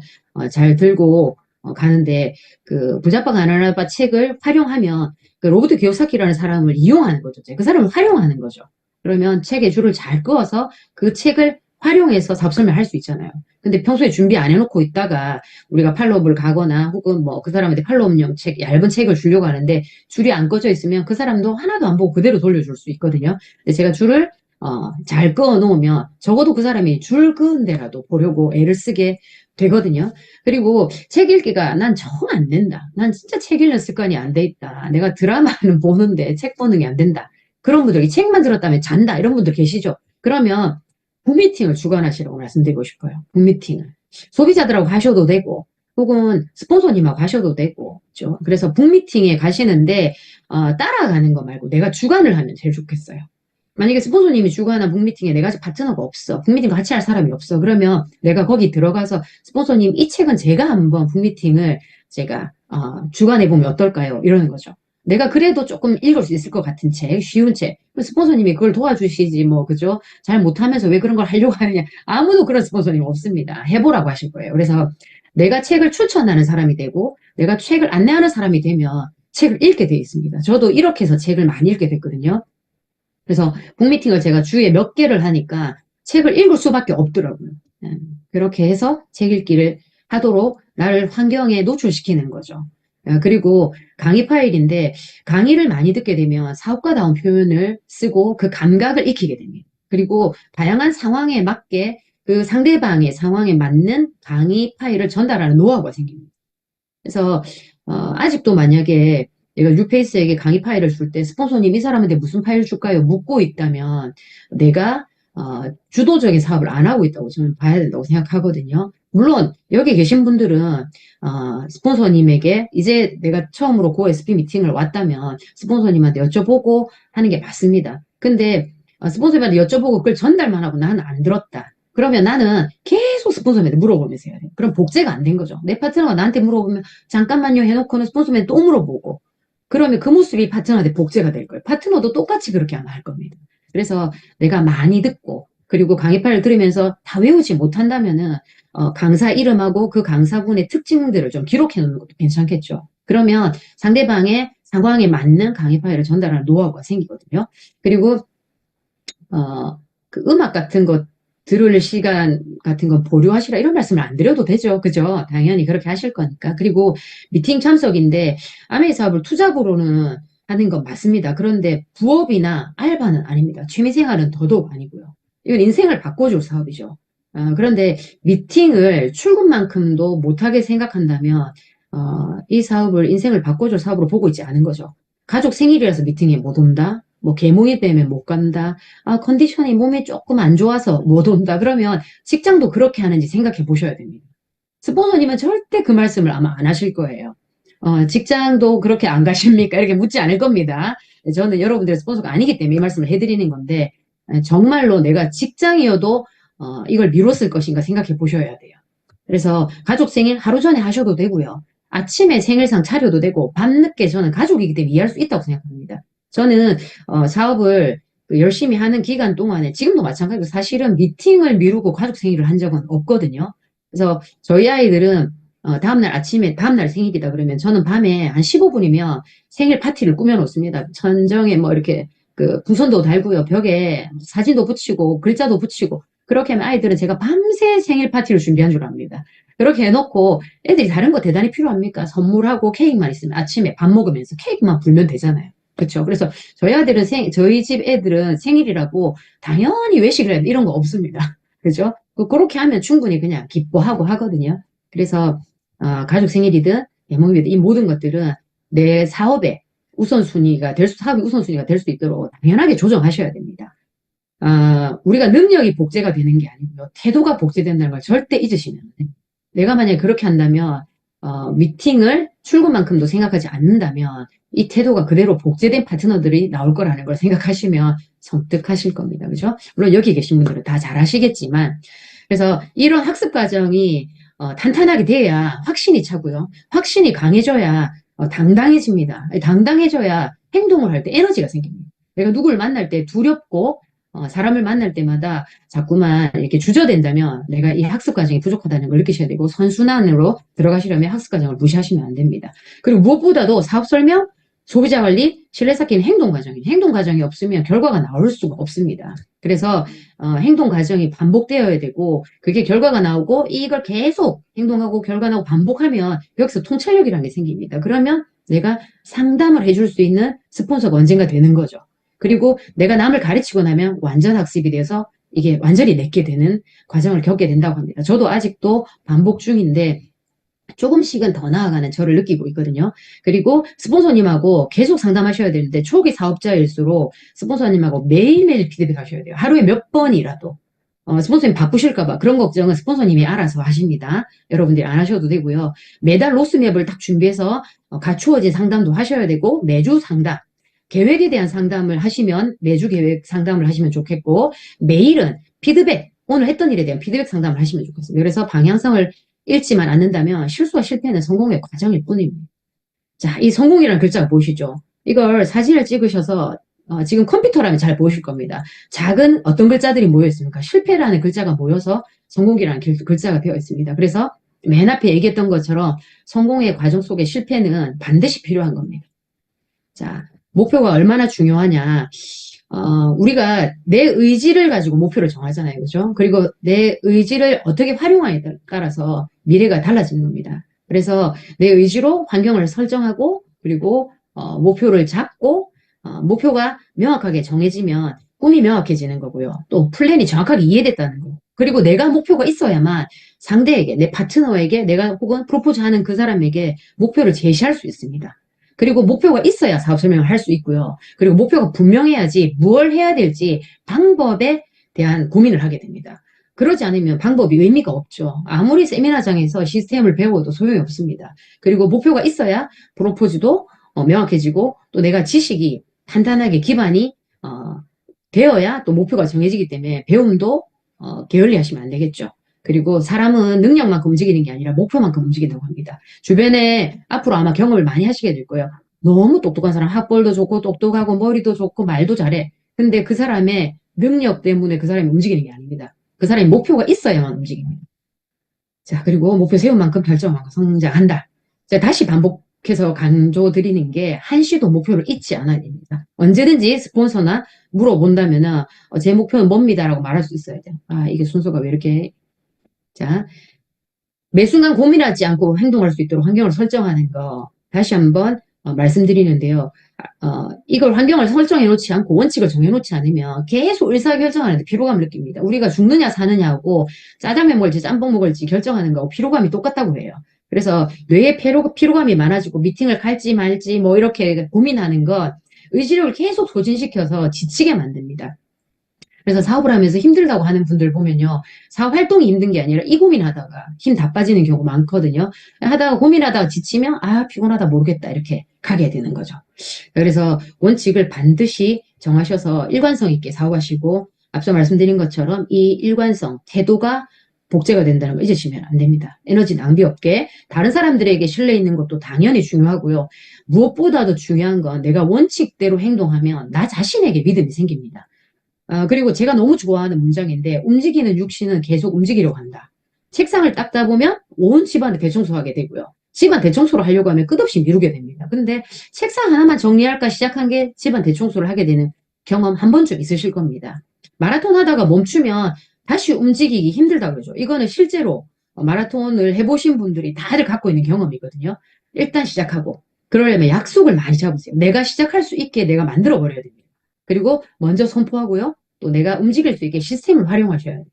잘 들고 가는데 그 부자빵 하나알바 책을 활용하면 그 로버트 기요사키라는 사람을 이용하는 거죠. 그 사람을 활용하는 거죠. 그러면 책에 줄을 잘 그어서 그 책을 활용해서 사업 설명할 수 있잖아요. 근데 평소에 준비 안 해놓고 있다가 우리가 팔로업을 가거나 혹은 뭐 그 사람한테 팔로업용 책, 얇은 책을 주려고 하는데 줄이 안 꺼져 있으면 그 사람도 하나도 안 보고 그대로 돌려줄 수 있거든요. 근데 제가 줄을 잘 그어 놓으면 적어도 그 사람이 줄 그은 데라도 보려고 애를 쓰게 되거든요. 그리고 책 읽기가 난 정 안 된다. 난 진짜 책 읽는 습관이 안 돼 있다. 내가 드라마는 보는데 책 보는 게 안 된다. 그런 분들, 이 책만 들었다면 잔다. 이런 분들 계시죠? 그러면 북미팅을 주관하시라고 말씀드리고 싶어요. 북미팅을. 소비자들하고 가셔도 되고, 혹은 스폰서님하고 가셔도 되고, 그렇죠? 그래서 북미팅에 가시는데, 따라가는 거 말고 내가 주관을 하면 제일 좋겠어요. 만약에 스폰서님이 주관한 북미팅에 내가 아직 파트너가 없어. 북미팅 같이 할 사람이 없어. 그러면 내가 거기 들어가서 스폰서님 이 책은 제가 한번 북미팅을 제가 주관해 보면 어떨까요? 이러는 거죠. 내가 그래도 조금 읽을 수 있을 것 같은 책, 쉬운 책. 스폰서님이 그걸 도와주시지, 뭐, 그죠? 잘 못하면서 왜 그런 걸 하려고 하느냐. 아무도 그런 스폰서님 없습니다. 해보라고 하실 거예요. 그래서 내가 책을 추천하는 사람이 되고, 내가 책을 안내하는 사람이 되면 책을 읽게 돼 있습니다. 저도 이렇게 해서 책을 많이 읽게 됐거든요. 그래서 북미팅을 제가 주에 몇 개를 하니까 책을 읽을 수밖에 없더라고요. 그렇게 해서 책 읽기를 하도록 나를 환경에 노출시키는 거죠. 그리고 강의 파일인데 강의를 많이 듣게 되면 사업가다운 표현을 쓰고 그 감각을 익히게 됩니다. 그리고 다양한 상황에 맞게 그 상대방의 상황에 맞는 강의 파일을 전달하는 노하우가 생깁니다. 그래서 아직도 만약에 내가 뉴페이스에게 강의 파일을 줄 때 스폰서님 이 사람한테 무슨 파일 줄까요? 묻고 있다면 내가 주도적인 사업을 안 하고 있다고 저는 봐야 된다고 생각하거든요. 물론 여기 계신 분들은 스폰서님에게 이제 내가 처음으로 고 SP 미팅을 왔다면 스폰서님한테 여쭤보고 하는 게 맞습니다. 근데 스폰서님한테 여쭤보고 그걸 전달만 하고 나는 안 들었다. 그러면 나는 계속 스폰서한테 물어보면서 해야 돼. 그럼 복제가 안 된 거죠. 내 파트너가 나한테 물어보면 잠깐만요 해놓고는 스폰서한테 또 물어보고 그러면 그 모습이 파트너한테 복제가 될 거예요. 파트너도 똑같이 그렇게 아마 할 겁니다. 그래서 내가 많이 듣고 그리고 강의 파일을 들으면서 다 외우지 못한다면은 강사 이름하고 그 강사분의 특징들을 좀 기록해 놓는 것도 괜찮겠죠. 그러면 상대방의 상황에 맞는 강의 파일을 전달하는 노하우가 생기거든요. 그리고 그 음악 같은 것 들을 시간 같은 건 보류하시라 이런 말씀을 안 드려도 되죠. 그죠? 당연히 그렇게 하실 거니까. 그리고 미팅 참석인데 아메이 사업을 투잡으로는 하는 건 맞습니다. 그런데 부업이나 알바는 아닙니다. 취미생활은 더더욱 아니고요. 이건 인생을 바꿔줄 사업이죠. 그런데 미팅을 출근만큼도 못하게 생각한다면 이 사업을 인생을 바꿔줄 사업으로 보고 있지 않은 거죠. 가족 생일이라서 미팅에 못 온다? 뭐 계모이 때문에 못 간다. 컨디션이 몸이 조금 안 좋아서 못 온다. 그러면 직장도 그렇게 하는지 생각해 보셔야 됩니다. 스폰서님은 절대 그 말씀을 아마 안 하실 거예요. 직장도 그렇게 안 가십니까? 이렇게 묻지 않을 겁니다. 저는 여러분들의 스폰서가 아니기 때문에 이 말씀을 해드리는 건데 정말로 내가 직장이어도 이걸 미뤘을 것인가 생각해 보셔야 돼요. 그래서 가족 생일 하루 전에 하셔도 되고요. 아침에 생일상 차려도 되고 밤늦게 저는 가족이기 때문에 이해할 수 있다고 생각합니다. 저는 사업을 그 열심히 하는 기간 동안에 지금도 마찬가지고 사실은 미팅을 미루고 가족 생일을 한 적은 없거든요. 그래서 저희 아이들은 다음날 아침에 다음날 생일이다 그러면 저는 밤에 한 15분이면 생일 파티를 꾸며놓습니다. 천정에 뭐 이렇게 그 풍선도 달고요. 벽에 사진도 붙이고 글자도 붙이고 그렇게 하면 아이들은 제가 밤새 생일 파티를 준비한 줄 압니다. 그렇게 해놓고 애들이 다른 거 대단히 필요합니까? 선물하고 케이크만 있으면 아침에 밥 먹으면서 케이크만 불면 되잖아요. 그렇죠. 그래서 저희 아들은 저희 집 애들은 생일이라고 당연히 외식을 해야 돼. 이런 거 없습니다. 그죠? 그렇게 하면 충분히 그냥 기뻐하고 하거든요. 그래서 가족 생일이든 대모임이든 이 모든 것들은 내 사업의 사업이 우선순위가 될 수 있도록 당연하게 조정하셔야 됩니다. 우리가 능력이 복제가 되는 게 아니고요. 태도가 복제된다는 걸 절대 잊으시면 안 돼요. 내가 만약에 그렇게 한다면 미팅을 출근만큼도 생각하지 않는다면 이 태도가 그대로 복제된 파트너들이 나올 거라는 걸 생각하시면 섬뜩하실 겁니다. 그죠? 물론 여기 계신 분들은 다 잘하시겠지만 그래서 이런 학습 과정이 탄탄하게 돼야 확신이 차고요. 확신이 강해져야 당당해집니다. 당당해져야 행동을 할 때 에너지가 생깁니다. 내가 누구를 만날 때 두렵고 사람을 만날 때마다 자꾸만 이렇게 주저된다면 내가 이 학습 과정이 부족하다는 걸 느끼셔야 되고 선순환으로 들어가시려면 학습 과정을 무시하시면 안 됩니다. 그리고 무엇보다도 사업 설명, 소비자 관리, 신뢰 쌓기는 행동 과정이에요. 행동 과정이 없으면 결과가 나올 수가 없습니다. 그래서 행동 과정이 반복되어야 되고 그게 결과가 나오고 이걸 계속 행동하고 결과 나오고 반복하면 여기서 통찰력이라는 게 생깁니다. 그러면 내가 상담을 해줄 수 있는 스폰서가 언젠가 되는 거죠. 그리고 내가 남을 가르치고 나면 완전 학습이 돼서 이게 완전히 내게 되는 과정을 겪게 된다고 합니다. 저도 아직도 반복 중인데 조금씩은 더 나아가는 저를 느끼고 있거든요. 그리고 스폰서님하고 계속 상담하셔야 되는데 초기 사업자일수록 스폰서님하고 매일매일 피드백 하셔야 돼요. 하루에 몇 번이라도. 스폰서님 바쁘실까봐 그런 걱정은 스폰서님이 알아서 하십니다. 여러분들이 안 하셔도 되고요. 매달 로스맵을 딱 준비해서 갖추어진 상담도 하셔야 되고 매주 상담. 계획에 대한 상담을 하시면 매주 계획 상담을 하시면 좋겠고 매일은 피드백, 오늘 했던 일에 대한 피드백 상담을 하시면 좋겠습니다. 그래서 방향성을 잃지만 않는다면 실수와 실패는 성공의 과정일 뿐입니다. 자, 이 성공이라는 글자가 보이시죠? 이걸 사진을 찍으셔서 지금 컴퓨터라면 잘 보실 겁니다. 작은 어떤 글자들이 모여 있습니까? 실패라는 글자가 모여서 성공이라는 글자가 되어 있습니다. 그래서 맨 앞에 얘기했던 것처럼 성공의 과정 속에 실패는 반드시 필요한 겁니다. 자, 목표가 얼마나 중요하냐. 우리가 내 의지를 가지고 목표를 정하잖아요. 그죠? 그리고 내 의지를 어떻게 활용하에 따라서 미래가 달라지는 겁니다. 그래서 내 의지로 환경을 설정하고, 그리고 목표를 잡고, 목표가 명확하게 정해지면 꿈이 명확해지는 거고요. 또 플랜이 정확하게 이해됐다는 거. 그리고 내가 목표가 있어야만 상대에게, 내 파트너에게, 내가 혹은 프로포즈하는 그 사람에게 목표를 제시할 수 있습니다. 그리고 목표가 있어야 사업 설명을 할 수 있고요. 그리고 목표가 분명해야지 뭘 해야 될지 방법에 대한 고민을 하게 됩니다. 그러지 않으면 방법이 의미가 없죠. 아무리 세미나장에서 시스템을 배워도 소용이 없습니다. 그리고 목표가 있어야 프로포즈도 명확해지고 또 내가 지식이 탄탄하게 기반이 되어야 또 목표가 정해지기 때문에 배움도 게을리하시면 안 되겠죠. 그리고 사람은 능력만큼 움직이는 게 아니라 목표만큼 움직인다고 합니다. 주변에 앞으로 아마 경험을 많이 하시게 될 거예요. 너무 똑똑한 사람, 학벌도 좋고 똑똑하고 머리도 좋고 말도 잘해. 근데 그 사람의 능력 때문에 그 사람이 움직이는 게 아닙니다. 그 사람이 목표가 있어야만 움직입니다. 자, 그리고 목표 세운 만큼 결정만큼 성장한다. 자, 다시 반복해서 강조드리는 게 한시도 목표를 잊지 않아야 됩니다. 언제든지 스폰서나 물어본다면은 제 목표는 뭡니다라고 말할 수 있어야 돼요. 아, 이게 순서가 왜 이렇게. 자, 매 순간 고민하지 않고 행동할 수 있도록 환경을 설정하는 거 다시 한번 말씀드리는데요. 이걸 환경을 설정해 놓지 않고 원칙을 정해 놓지 않으면 계속 의사결정하는데 피로감을 느낍니다. 우리가 죽느냐 사느냐고 짜장면 먹을지 짬뽕 먹을지 결정하는 거하고 피로감이 똑같다고 해요. 그래서 뇌에 피로감이 많아지고 미팅을 갈지 말지 뭐 이렇게 고민하는 건 의지력을 계속 소진시켜서 지치게 만듭니다. 그래서 사업을 하면서 힘들다고 하는 분들 보면요. 사업 활동이 힘든 게 아니라 이 고민하다가 힘 다 빠지는 경우 많거든요. 하다가 고민하다가 지치면 아, 피곤하다 모르겠다 이렇게 가게 되는 거죠. 그래서 원칙을 반드시 정하셔서 일관성 있게 사업하시고 앞서 말씀드린 것처럼 이 일관성, 태도가 복제가 된다는 거 잊으시면 안 됩니다. 에너지 낭비 없게 다른 사람들에게 신뢰 있는 것도 당연히 중요하고요. 무엇보다도 중요한 건 내가 원칙대로 행동하면 나 자신에게 믿음이 생깁니다. 그리고 제가 너무 좋아하는 문장인데 움직이는 육신은 계속 움직이려고 한다. 책상을 닦다 보면 온 집안을 대청소하게 되고요. 집안 대청소를 하려고 하면 끝없이 미루게 됩니다. 근데 책상 하나만 정리할까 시작한 게 집안 대청소를 하게 되는 경험 한 번쯤 있으실 겁니다. 마라톤 하다가 멈추면 다시 움직이기 힘들다 그러죠. 이거는 실제로 마라톤을 해보신 분들이 다들 갖고 있는 경험이거든요. 일단 시작하고 그러려면 약속을 많이 잡으세요. 내가 시작할 수 있게 내가 만들어 버려야 됩니다. 그리고 먼저 선포하고요. 또 내가 움직일 수 있게 시스템을 활용하셔야 돼요.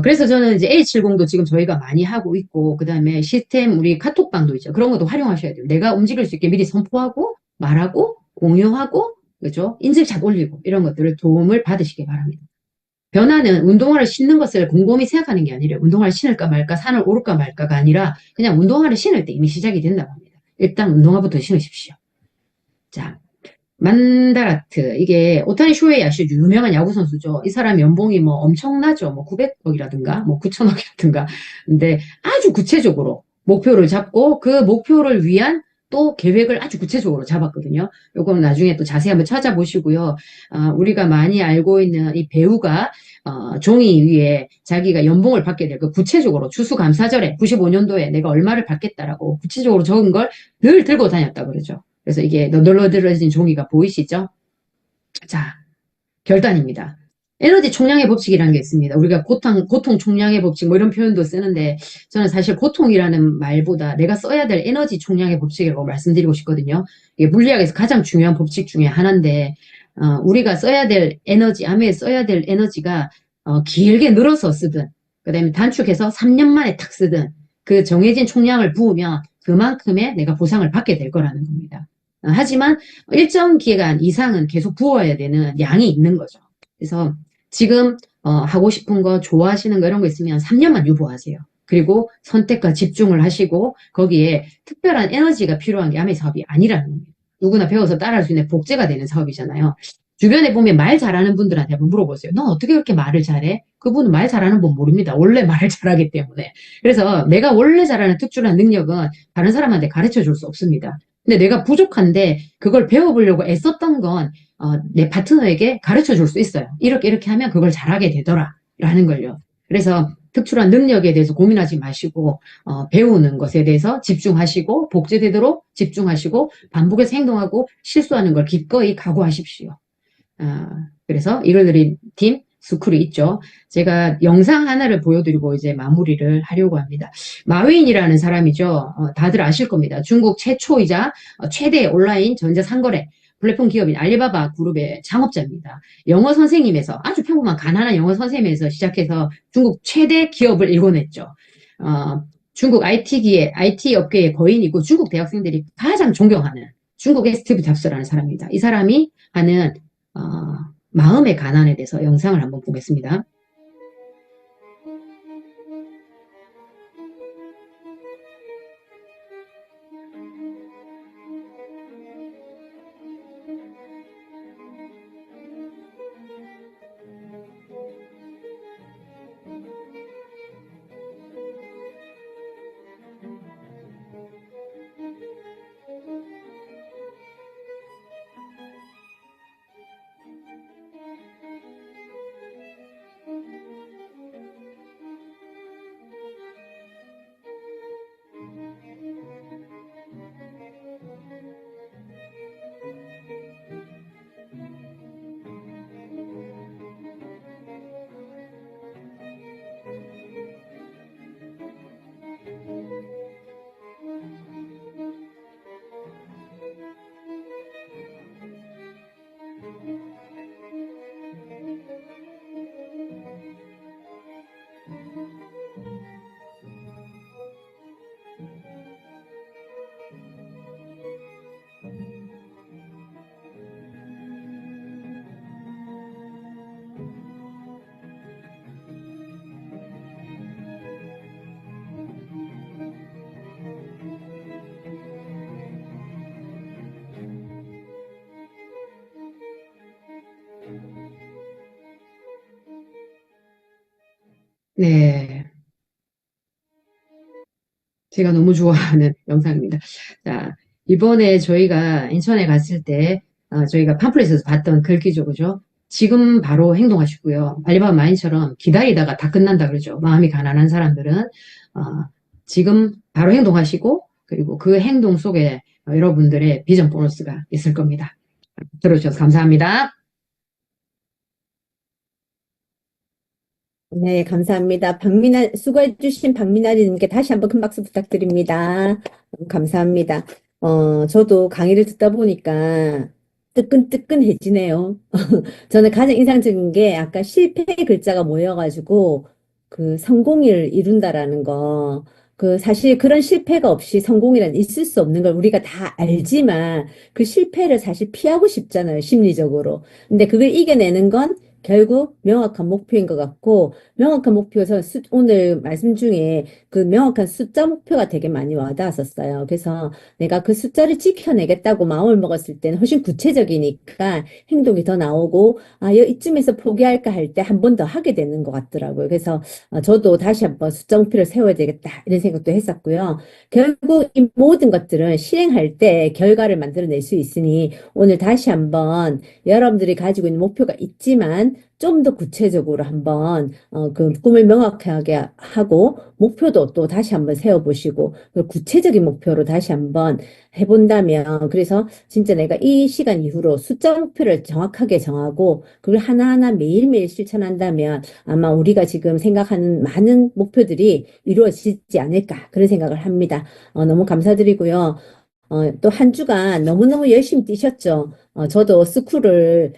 그래서 저는 이제 A70도 지금 저희가 많이 하고 있고, 그 다음에 시스템, 우리 카톡방도 있죠. 그런 것도 활용하셔야 돼요. 내가 움직일 수 있게 미리 선포하고, 말하고, 공유하고, 그죠? 인증샷 올리고, 이런 것들을 도움을 받으시기 바랍니다. 변화는 운동화를 신는 것을 곰곰이 생각하는 게 아니라 운동화를 신을까 말까, 산을 오를까 말까가 아니라 그냥 운동화를 신을 때 이미 시작이 된다고 합니다. 일단 운동화부터 신으십시오. 자. 만다라트, 이게 오타니 쇼헤이 아시죠? 유명한 야구 선수죠. 이 사람 연봉이 뭐 엄청나죠. 뭐 900억이라든가 뭐 9천억이라든가. 근데 아주 구체적으로 목표를 잡고 그 목표를 위한 또 계획을 아주 구체적으로 잡았거든요. 요거는 나중에 또 자세히 한번 찾아보시고요. 우리가 많이 알고 있는 이 배우가 종이 위에 자기가 연봉을 받게 될 그 구체적으로 추수감사절에 95년도에 내가 얼마를 받겠다라고 구체적으로 적은 걸 늘 들고 다녔다 그러죠. 그래서 이게 너덜너덜해진 종이가 보이시죠? 자, 결단입니다. 에너지 총량의 법칙이라는 게 있습니다. 우리가 고통 총량의 법칙 뭐 이런 표현도 쓰는데 저는 사실 고통이라는 말보다 내가 써야 될 에너지 총량의 법칙이라고 말씀드리고 싶거든요. 이게 물리학에서 가장 중요한 법칙 중에 하나인데 우리가 써야 될 에너지, 암에 써야 될 에너지가 길게 늘어서 쓰든 그 다음에 단축해서 3년 만에 탁 쓰든 그 정해진 총량을 부으면 그만큼의 내가 보상을 받게 될 거라는 겁니다. 하지만 일정 기간 이상은 계속 부어야 되는 양이 있는 거죠. 그래서 지금 하고 싶은 거, 좋아하시는 거 이런 거 있으면 3년만 유보하세요. 그리고 선택과 집중을 하시고 거기에 특별한 에너지가 필요한 게 아메 사업이 아니라는 겁니다. 누구나 배워서 따라할 수 있는 복제가 되는 사업이잖아요. 주변에 보면 말 잘하는 분들한테 한번 물어보세요. 넌 어떻게 그렇게 말을 잘해? 그분은 말 잘하는 분 모릅니다. 원래 말을 잘하기 때문에. 그래서 내가 원래 잘하는 특출난 능력은 다른 사람한테 가르쳐 줄 수 없습니다. 근데 내가 부족한데 그걸 배워보려고 애썼던 건 내 파트너에게 가르쳐 줄 수 있어요. 이렇게 이렇게 하면 그걸 잘하게 되더라 라는 걸요. 그래서 특출한 능력에 대해서 고민하지 마시고 배우는 것에 대해서 집중하시고 복제되도록 집중하시고 반복해서 행동하고 실수하는 걸 기꺼이 각오하십시오. 그래서 이글드림 팀 스쿨이 있죠. 제가 영상 하나를 보여드리고 이제 마무리를 하려고 합니다. 마윈이라는 사람이죠. 다들 아실 겁니다. 중국 최초이자 최대 온라인 전자상거래 플랫폼 기업인 알리바바 그룹의 창업자입니다. 영어 선생님에서 아주 평범한 가난한 영어 선생님에서 시작해서 중국 최대 기업을 일궈냈죠. 중국 IT 업계의 거인이고 중국 대학생들이 가장 존경하는 중국의 스티브 잡스라는 사람입니다. 이 사람이 하는 어, 마음의 가난에 대해서 영상을 한번 보겠습니다. 네, 제가 너무 좋아하는 영상입니다. 자, 이번에 저희가 인천에 갔을 때 저희가 팜플렛에서 봤던 글귀죠, 그죠? 지금 바로 행동하시고요. 알리바바 마인처럼 기다리다가 다 끝난다 그러죠. 마음이 가난한 사람들은 어, 지금 바로 행동하시고 그리고 그 행동 속에 여러분들의 비전 보너스가 있을 겁니다. 들어주셔서 감사합니다. 네, 감사합니다. 수고해주신 박민아님께 다시 한번 큰 박수 부탁드립니다. 감사합니다. 저도 강의를 듣다 보니까 뜨끈뜨끈해지네요. 저는 가장 인상적인 게 아까 실패 글자가 모여가지고 그 성공을 이룬다라는 거. 그 사실 그런 실패가 없이 성공이란 있을 수 없는 걸 우리가 다 알지만 그 실패를 사실 피하고 싶잖아요, 심리적으로. 근데 그걸 이겨내는 건 결국 명확한 목표인 것 같고, 명확한 목표에서 오늘 말씀 중에 그 명확한 숫자 목표가 되게 많이 와닿았었어요. 그래서 내가 그 숫자를 지켜내겠다고 마음을 먹었을 때는 훨씬 구체적이니까 행동이 더 나오고, 이쯤에서 포기할까 할 때 한 번 더 하게 되는 것 같더라고요. 그래서 저도 다시 한번 숫자 목표를 세워야 되겠다 이런 생각도 했었고요. 결국 이 모든 것들은 실행할 때 결과를 만들어낼 수 있으니 오늘 다시 한번 여러분들이 가지고 있는 목표가 있지만 좀 더 구체적으로 한번 그 꿈을 명확하게 하고 목표도 또 다시 한번 세워보시고 구체적인 목표로 다시 한번 해본다면 그래서 진짜 내가 이 시간 이후로 숫자 목표를 정확하게 정하고 그걸 하나하나 매일매일 실천한다면 아마 우리가 지금 생각하는 많은 목표들이 이루어지지 않을까 그런 생각을 합니다. 너무 감사드리고요. 또 한 주간 너무너무 열심히 뛰셨죠. 저도 스쿨을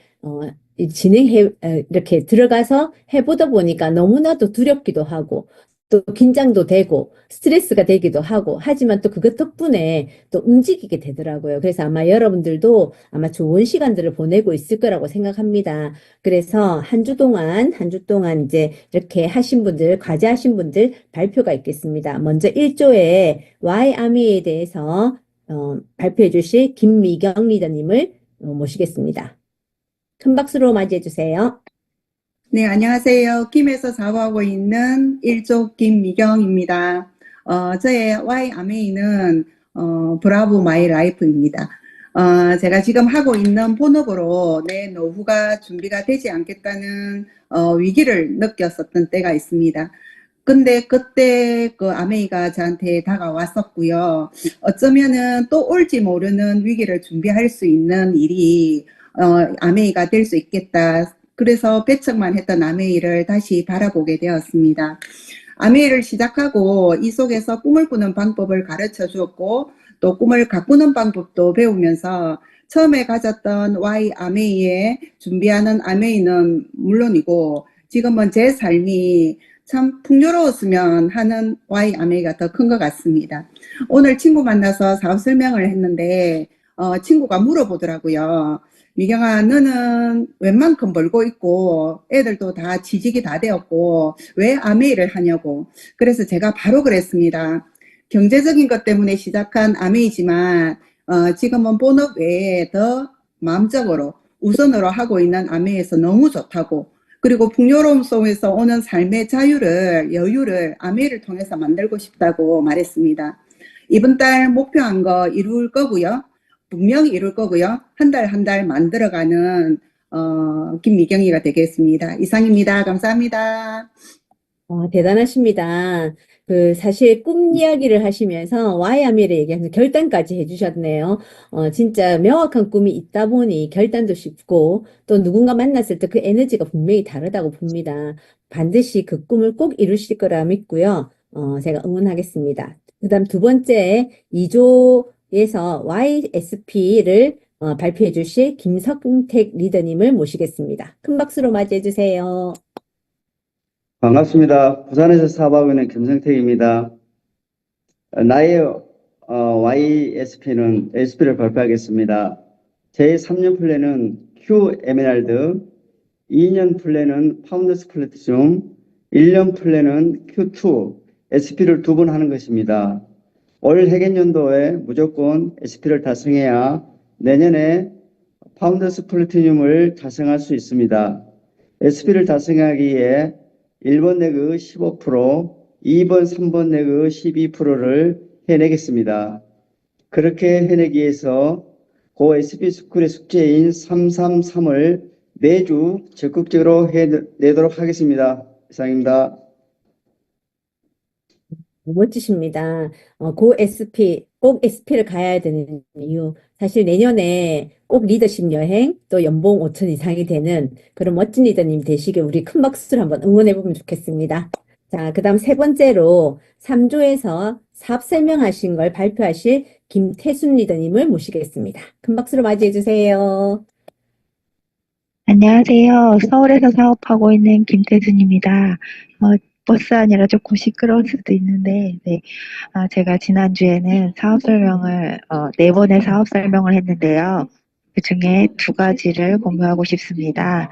이렇게 들어가서 해보다 보니까 너무나도 두렵기도 하고, 또 긴장도 되고, 스트레스가 되기도 하고, 하지만 또 그것 덕분에 또 움직이게 되더라고요. 그래서 아마 여러분들도 아마 좋은 시간들을 보내고 있을 거라고 생각합니다. 그래서 한 주 동안 이제 이렇게 하신 분들, 과제하신 분들 발표가 있겠습니다. 먼저 1조의 Y 아미에 대해서 발표해 주실 김미경 리더님을 모시겠습니다. 큰 박수로 맞이해 주세요. 네, 안녕하세요. 김에서 사업하고 있는 일족 김미경입니다. 저의 Y 아메이는 브라보 마이 라이프입니다. 제가 지금 하고 있는 본업으로 내 노후가 준비가 되지 않겠다는 위기를 느꼈었던 때가 있습니다. 근데 그때 그 아메이가 저한테 다가왔었고요. 어쩌면은 또 올지 모르는 위기를 준비할 수 있는 일이 아메이가 될 수 있겠다. 그래서 배척만 했던 아메이를 다시 바라보게 되었습니다. 아메이를 시작하고 이 속에서 꿈을 꾸는 방법을 가르쳐 주었고 또 꿈을 가꾸는 방법도 배우면서 처음에 가졌던 Y 아메이에 준비하는 아메이는 물론이고 지금은 제 삶이 참 풍요로웠으면 하는 Y 아메이가 더 큰 것 같습니다. 오늘 친구 만나서 사업 설명을 했는데 친구가 물어보더라고요. 미경아, 너는 웬만큼 벌고 있고 애들도 다 취직이 다 되었고 왜 아메이를 하냐고. 그래서 제가 바로 그랬습니다. 경제적인 것 때문에 시작한 아메이지만 지금은 본업 외에 더 마음적으로 우선으로 하고 있는 아메이에서 너무 좋다고. 그리고 풍요로움 속에서 오는 삶의 자유를, 여유를 아메이를 통해서 만들고 싶다고 말했습니다. 이번 달 목표한 거 이룰 거고요. 분명히 이룰 거고요. 한 달 한 달 만들어가는 김미경이가 되겠습니다. 이상입니다. 감사합니다. 대단하십니다. 사실 꿈 이야기를 하시면서 와이아미를 얘기하면서 결단까지 해주셨네요. 진짜 명확한 꿈이 있다 보니 결단도 쉽고 또 누군가 만났을 때 그 에너지가 분명히 다르다고 봅니다. 반드시 그 꿈을 꼭 이루실 거라 믿고요. 제가 응원하겠습니다. 그다음 두 번째 2조에서 YSP를 발표해 주실 김석택 리더님을 모시겠습니다. 큰 박수로 맞이해 주세요. 반갑습니다. 부산에서 사업하고 있는 김성택입니다. 나의 YSP는 SP를 발표하겠습니다. 제 3년 플랜은 Q 에메랄드, 2년 플랜은 파운더스 플래티넘, 1년 플랜은 Q2, SP를 두 번 하는 것입니다. 올 해계년도에 무조건 SP를 달성해야 내년에 파운더스 플래티넘을 달성할 수 있습니다. SP를 달성하기 위해 1번 내그 15%, 2번, 3번 내그 12%를 해내겠습니다. 그렇게 해내기 위해서 고 SP 스쿨의 숙제인 333을 매주 적극적으로 해내도록 하겠습니다. 이상입니다. 멋지십니다. 고 SP, 꼭 SP를 가야 되는 이유. 사실 내년에 꼭 리더십 여행, 또 연봉 5천 이상이 되는 그런 멋진 리더님 되시길 우리 큰 박수를 한번 응원해보면 좋겠습니다. 자, 그 다음 세 번째로 3조에서 사업 설명하신 걸 발표하실 김태순 리더님을 모시겠습니다. 큰 박수로 맞이해주세요. 안녕하세요. 서울에서 사업하고 있는 김태순입니다. 버스 아니라 조금 시끄러울 수도 있는데, 네. 제가 지난주에는 사업 설명을, 네 번의 사업 설명을 했는데요. 그 중에 두 가지를 공유하고 싶습니다.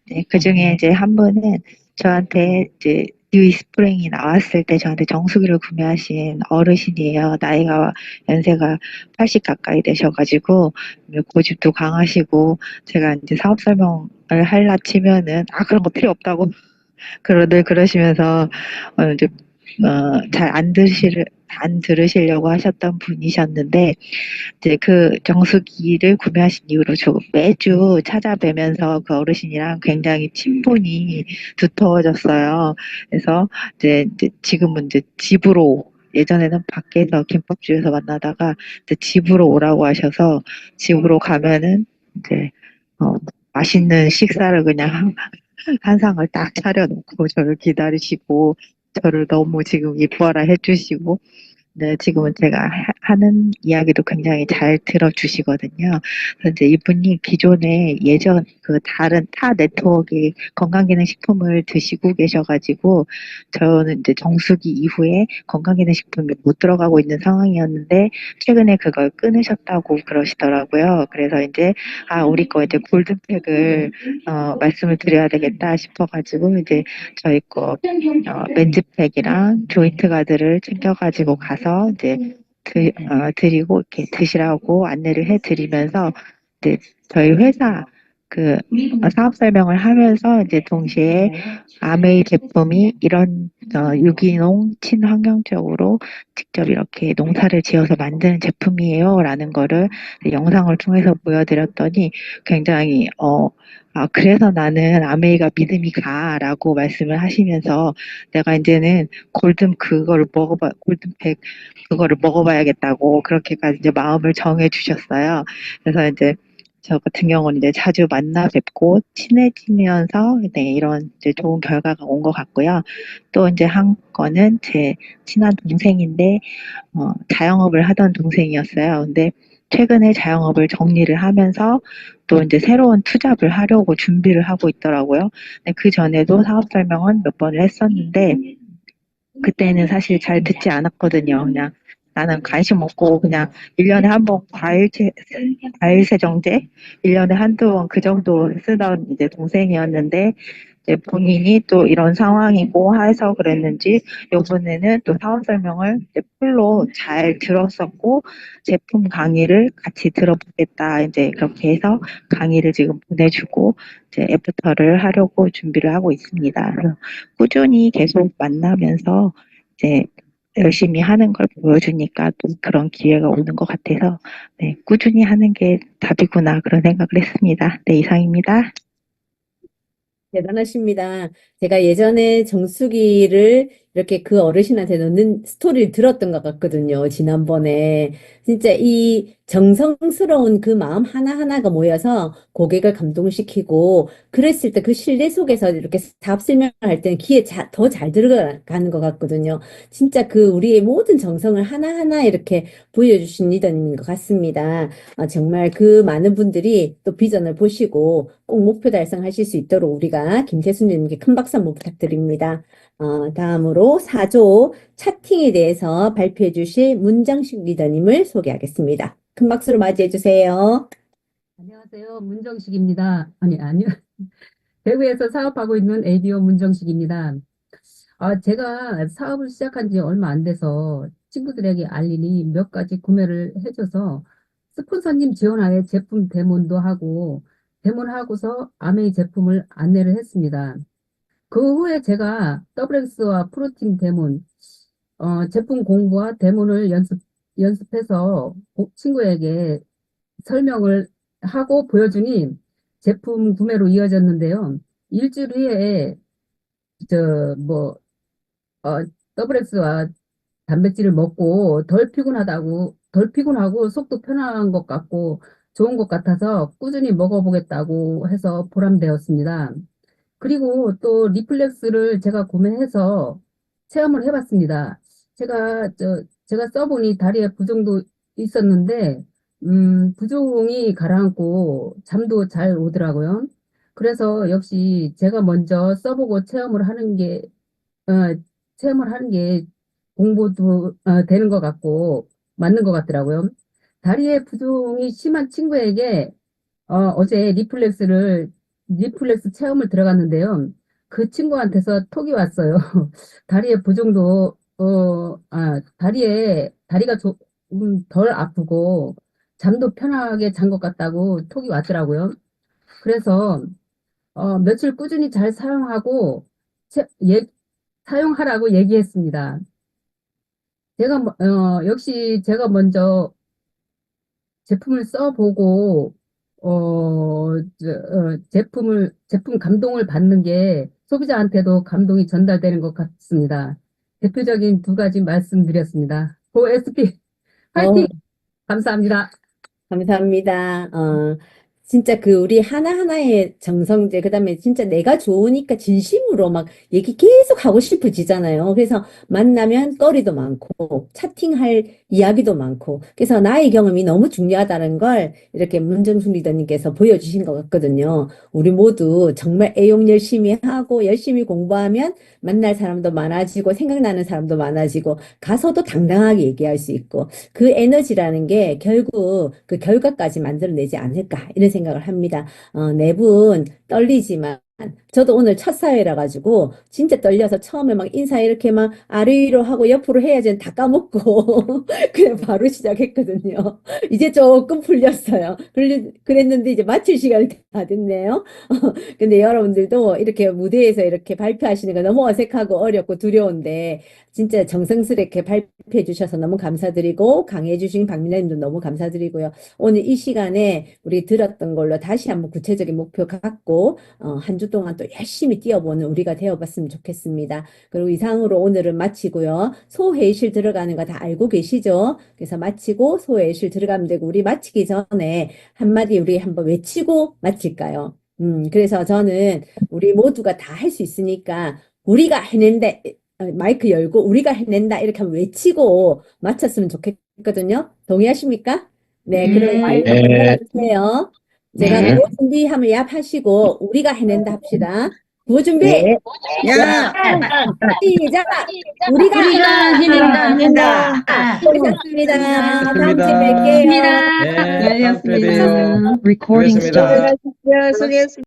네, 그 중에 이제 한 분은 저한테 이제 뉴 스프링이 나왔을 때 저한테 정수기를 구매하신 어르신이에요. 연세가 80 가까이 되셔가지고, 고집도 강하시고, 제가 이제 사업 설명을 할라 치면은, 그런 거 필요 없다고 늘 그러시면서 이제 잘 안 들으시려고 하셨던 분이셨는데 이제 그 정수기를 구매하신 이후로 저 매주 찾아뵈면서 그 어르신이랑 굉장히 친분이 두터워졌어요. 그래서 이제 지금은 이제 집으로 예전에는 밖에서 김밥집에서 만나다가 이제 집으로 오라고 하셔서 집으로 가면은 이제 맛있는 식사를 그냥 한 상을 딱 차려놓고 저를 기다리시고 저를 너무 지금 이뻐라 해주시고 네, 지금은 제가 하는 이야기도 굉장히 잘 들어주시거든요. 그래서 이제 이분이 기존에 예전 그 다른 타 네트워크의 건강기능식품을 드시고 계셔가지고 저는 이제 정수기 이후에 건강기능식품이 못 들어가고 있는 상황이었는데 최근에 그걸 끊으셨다고 그러시더라고요. 그래서 이제 우리 거 이제 골든팩을 말씀을 드려야 되겠다 싶어가지고 이제 저희 거 멘즈팩이랑 조인트 가드를 챙겨가지고 가서 이제 드리고 이렇게 드시라고 안내를 해드리면서 이제 저희 회사 사업 설명을 하면서 이제 동시에 아메이 제품이 이런 유기농 친환경적으로 직접 이렇게 농사를 지어서 만드는 제품이에요라는 거를 영상을 통해서 보여드렸더니 굉장히 그래서 나는 아메이가 믿음이 가라고 말씀을 하시면서 내가 이제는 골든팩 그거를 먹어봐야겠다고 그렇게까지 이제 마음을 정해 주셨어요. 그래서 이제 저 같은 경우는 이제 자주 만나 뵙고 친해지면서 네, 이런 이제 좋은 결과가 온 것 같고요. 또 이제 한 건은 제 친한 동생인데 자영업을 하던 동생이었어요. 근데 최근에 자영업을 정리를 하면서 또 이제 새로운 투잡을 하려고 준비를 하고 있더라고요. 근데 그 전에도 사업 설명은 몇 번을 했었는데 그때는 사실 잘 듣지 않았거든요. 그냥 나는 관심 없고 그냥 1년에 한 번 과일 세정제 1년에 한두 번 그 정도 쓰던 이제 동생이었는데 이제 본인이 또 이런 상황이고 해서 그랬는지 요번에는 또 사업 설명을 이제 풀로 잘 들었었고 제품 강의를 같이 들어보겠다 이제 그렇게 해서 강의를 지금 보내주고 이제 애프터를 하려고 준비를 하고 있습니다. 그래서 꾸준히 계속 만나면서 이제 열심히 하는 걸 보여주니까 또 그런 기회가 오는 것 같아서 네, 꾸준히 하는 게 답이구나 그런 생각을 했습니다. 네, 이상입니다. 대단하십니다. 제가 예전에 정수기를 이렇게 그 어르신한테 넣는 스토리를 들었던 것 같거든요. 지난번에. 진짜 이 정성스러운 그 마음 하나하나가 모여서 고객을 감동시키고 그랬을 때 그 신뢰 속에서 이렇게 사업 설명을 할 때는 귀에 더 잘 들어가는 것 같거든요. 진짜 그 우리의 모든 정성을 하나하나 이렇게 보여주신 리더님인 것 같습니다. 정말 그 많은 분들이 또 비전을 보시고 꼭 목표 달성하실 수 있도록 우리가 김태수님께 큰 박수 한번 부탁드립니다. 다음으로 4조 차팅에 대해서 발표해 주실 문정식 리더님을 소개하겠습니다. 큰 박수로 맞이해 주세요. 안녕하세요. 문정식입니다. 아니요. 대구에서 사업하고 있는 ABO 문정식입니다. 제가 사업을 시작한 지 얼마 안 돼서 친구들에게 알리니 몇 가지 구매를 해줘서 스폰서님 지원하에 제품 데모도 하고, 데모하고서 아메이 제품을 안내를 했습니다. 그 후에 제가 더블엑스와 프로틴 데몬, 제품 공부와 데모를 연습해서 친구에게 설명을 하고 보여주니 제품 구매로 이어졌는데요. 일주일 후에 저 뭐 더블엑스와 단백질을 먹고 덜 피곤하고 속도 편안한 것 같고 좋은 것 같아서 꾸준히 먹어보겠다고 해서 보람되었습니다. 그리고 또 리플렉스를 제가 구매해서 체험을 해봤습니다. 제가 써보니 다리에 부종도 있었는데, 부종이 가라앉고 잠도 잘 오더라고요. 그래서 역시 제가 먼저 써보고 어, 체험을 하는 게 공부도 되는 것 같고, 맞는 것 같더라고요. 다리에 부종이 심한 친구에게 어제 리플렉스 체험을 들어갔는데요. 그 친구한테서 톡이 왔어요. 다리가 조금 덜 아프고 잠도 편하게 잔 것 같다고 톡이 왔더라고요. 그래서, 며칠 꾸준히 잘 체- 예, 사용하라고 얘기했습니다. 역시 제가 먼저 제품을 써보고, 제품 감동을 받는 게 소비자한테도 감동이 전달되는 것 같습니다. 대표적인 두 가지 말씀드렸습니다. 고SP 어, 파이팅! 감사합니다. 감사합니다. 진짜 그 우리 하나하나의 정성제, 그다음에 진짜 내가 좋으니까 진심으로 막 얘기 계속 하고 싶어지잖아요. 그래서 만나면 거리도 많고, 차팅할 이야기도 많고, 그래서 나의 경험이 너무 중요하다는 걸 이렇게 문정숙 리더님께서 보여주신 것 같거든요. 우리 모두 정말 애용 열심히 하고, 열심히 공부하면 만날 사람도 많아지고, 생각나는 사람도 많아지고, 가서도 당당하게 얘기할 수 있고, 그 에너지라는 게 결국 그 결과까지 만들어내지 않을까 이런 생각을 합니다. 네 분 떨리지만 저도 오늘 첫 사회라 가지고 진짜 떨려서 처음에 막 인사 이렇게 막 아래위로 하고 옆으로 해야지 다 까먹고 그냥 바로 시작했거든요. 이제 조금 풀렸어요. 그랬는데 이제 마칠 시간이 다 됐네요. 근데 여러분들도 이렇게 무대에서 이렇게 발표하시는 거 너무 어색하고 어렵고 두려운데 진짜 정성스럽게 발표해 주셔서 너무 감사드리고 강의해 주신 박민아님도 너무 감사드리고요. 오늘 이 시간에 우리 들었던 걸로 다시 한번 구체적인 목표 갖고 한 주 동안 또 열심히 뛰어보는 우리가 되어봤으면 좋겠습니다. 그리고 이상으로 오늘은 마치고요. 소회의실 들어가는 거 다 알고 계시죠? 그래서 마치고 소회의실 들어가면 되고 우리 마치기 전에 한마디 우리 한번 외치고 마칠까요? 그래서 저는 우리 모두가 다 할 수 있으니까 우리가 해낸다, 마이크 열고 우리가 해낸다 이렇게 한번 외치고 마쳤으면 좋겠거든요. 동의하십니까? 네, 그럼 마이크 네. 한번 열어주세요. 제가 네. 구호 준비하면 얍 하시고 우리가 해낸다 합시다. 구호 준비 네. 야, 시작! 우리가 해낸다. 수고하셨습니다. 다음 주에 좋습니다. 뵐게요. 네, 다음 주에 봬요. 알겠습니다. 수고하셨습니다. 수고하셨습니다.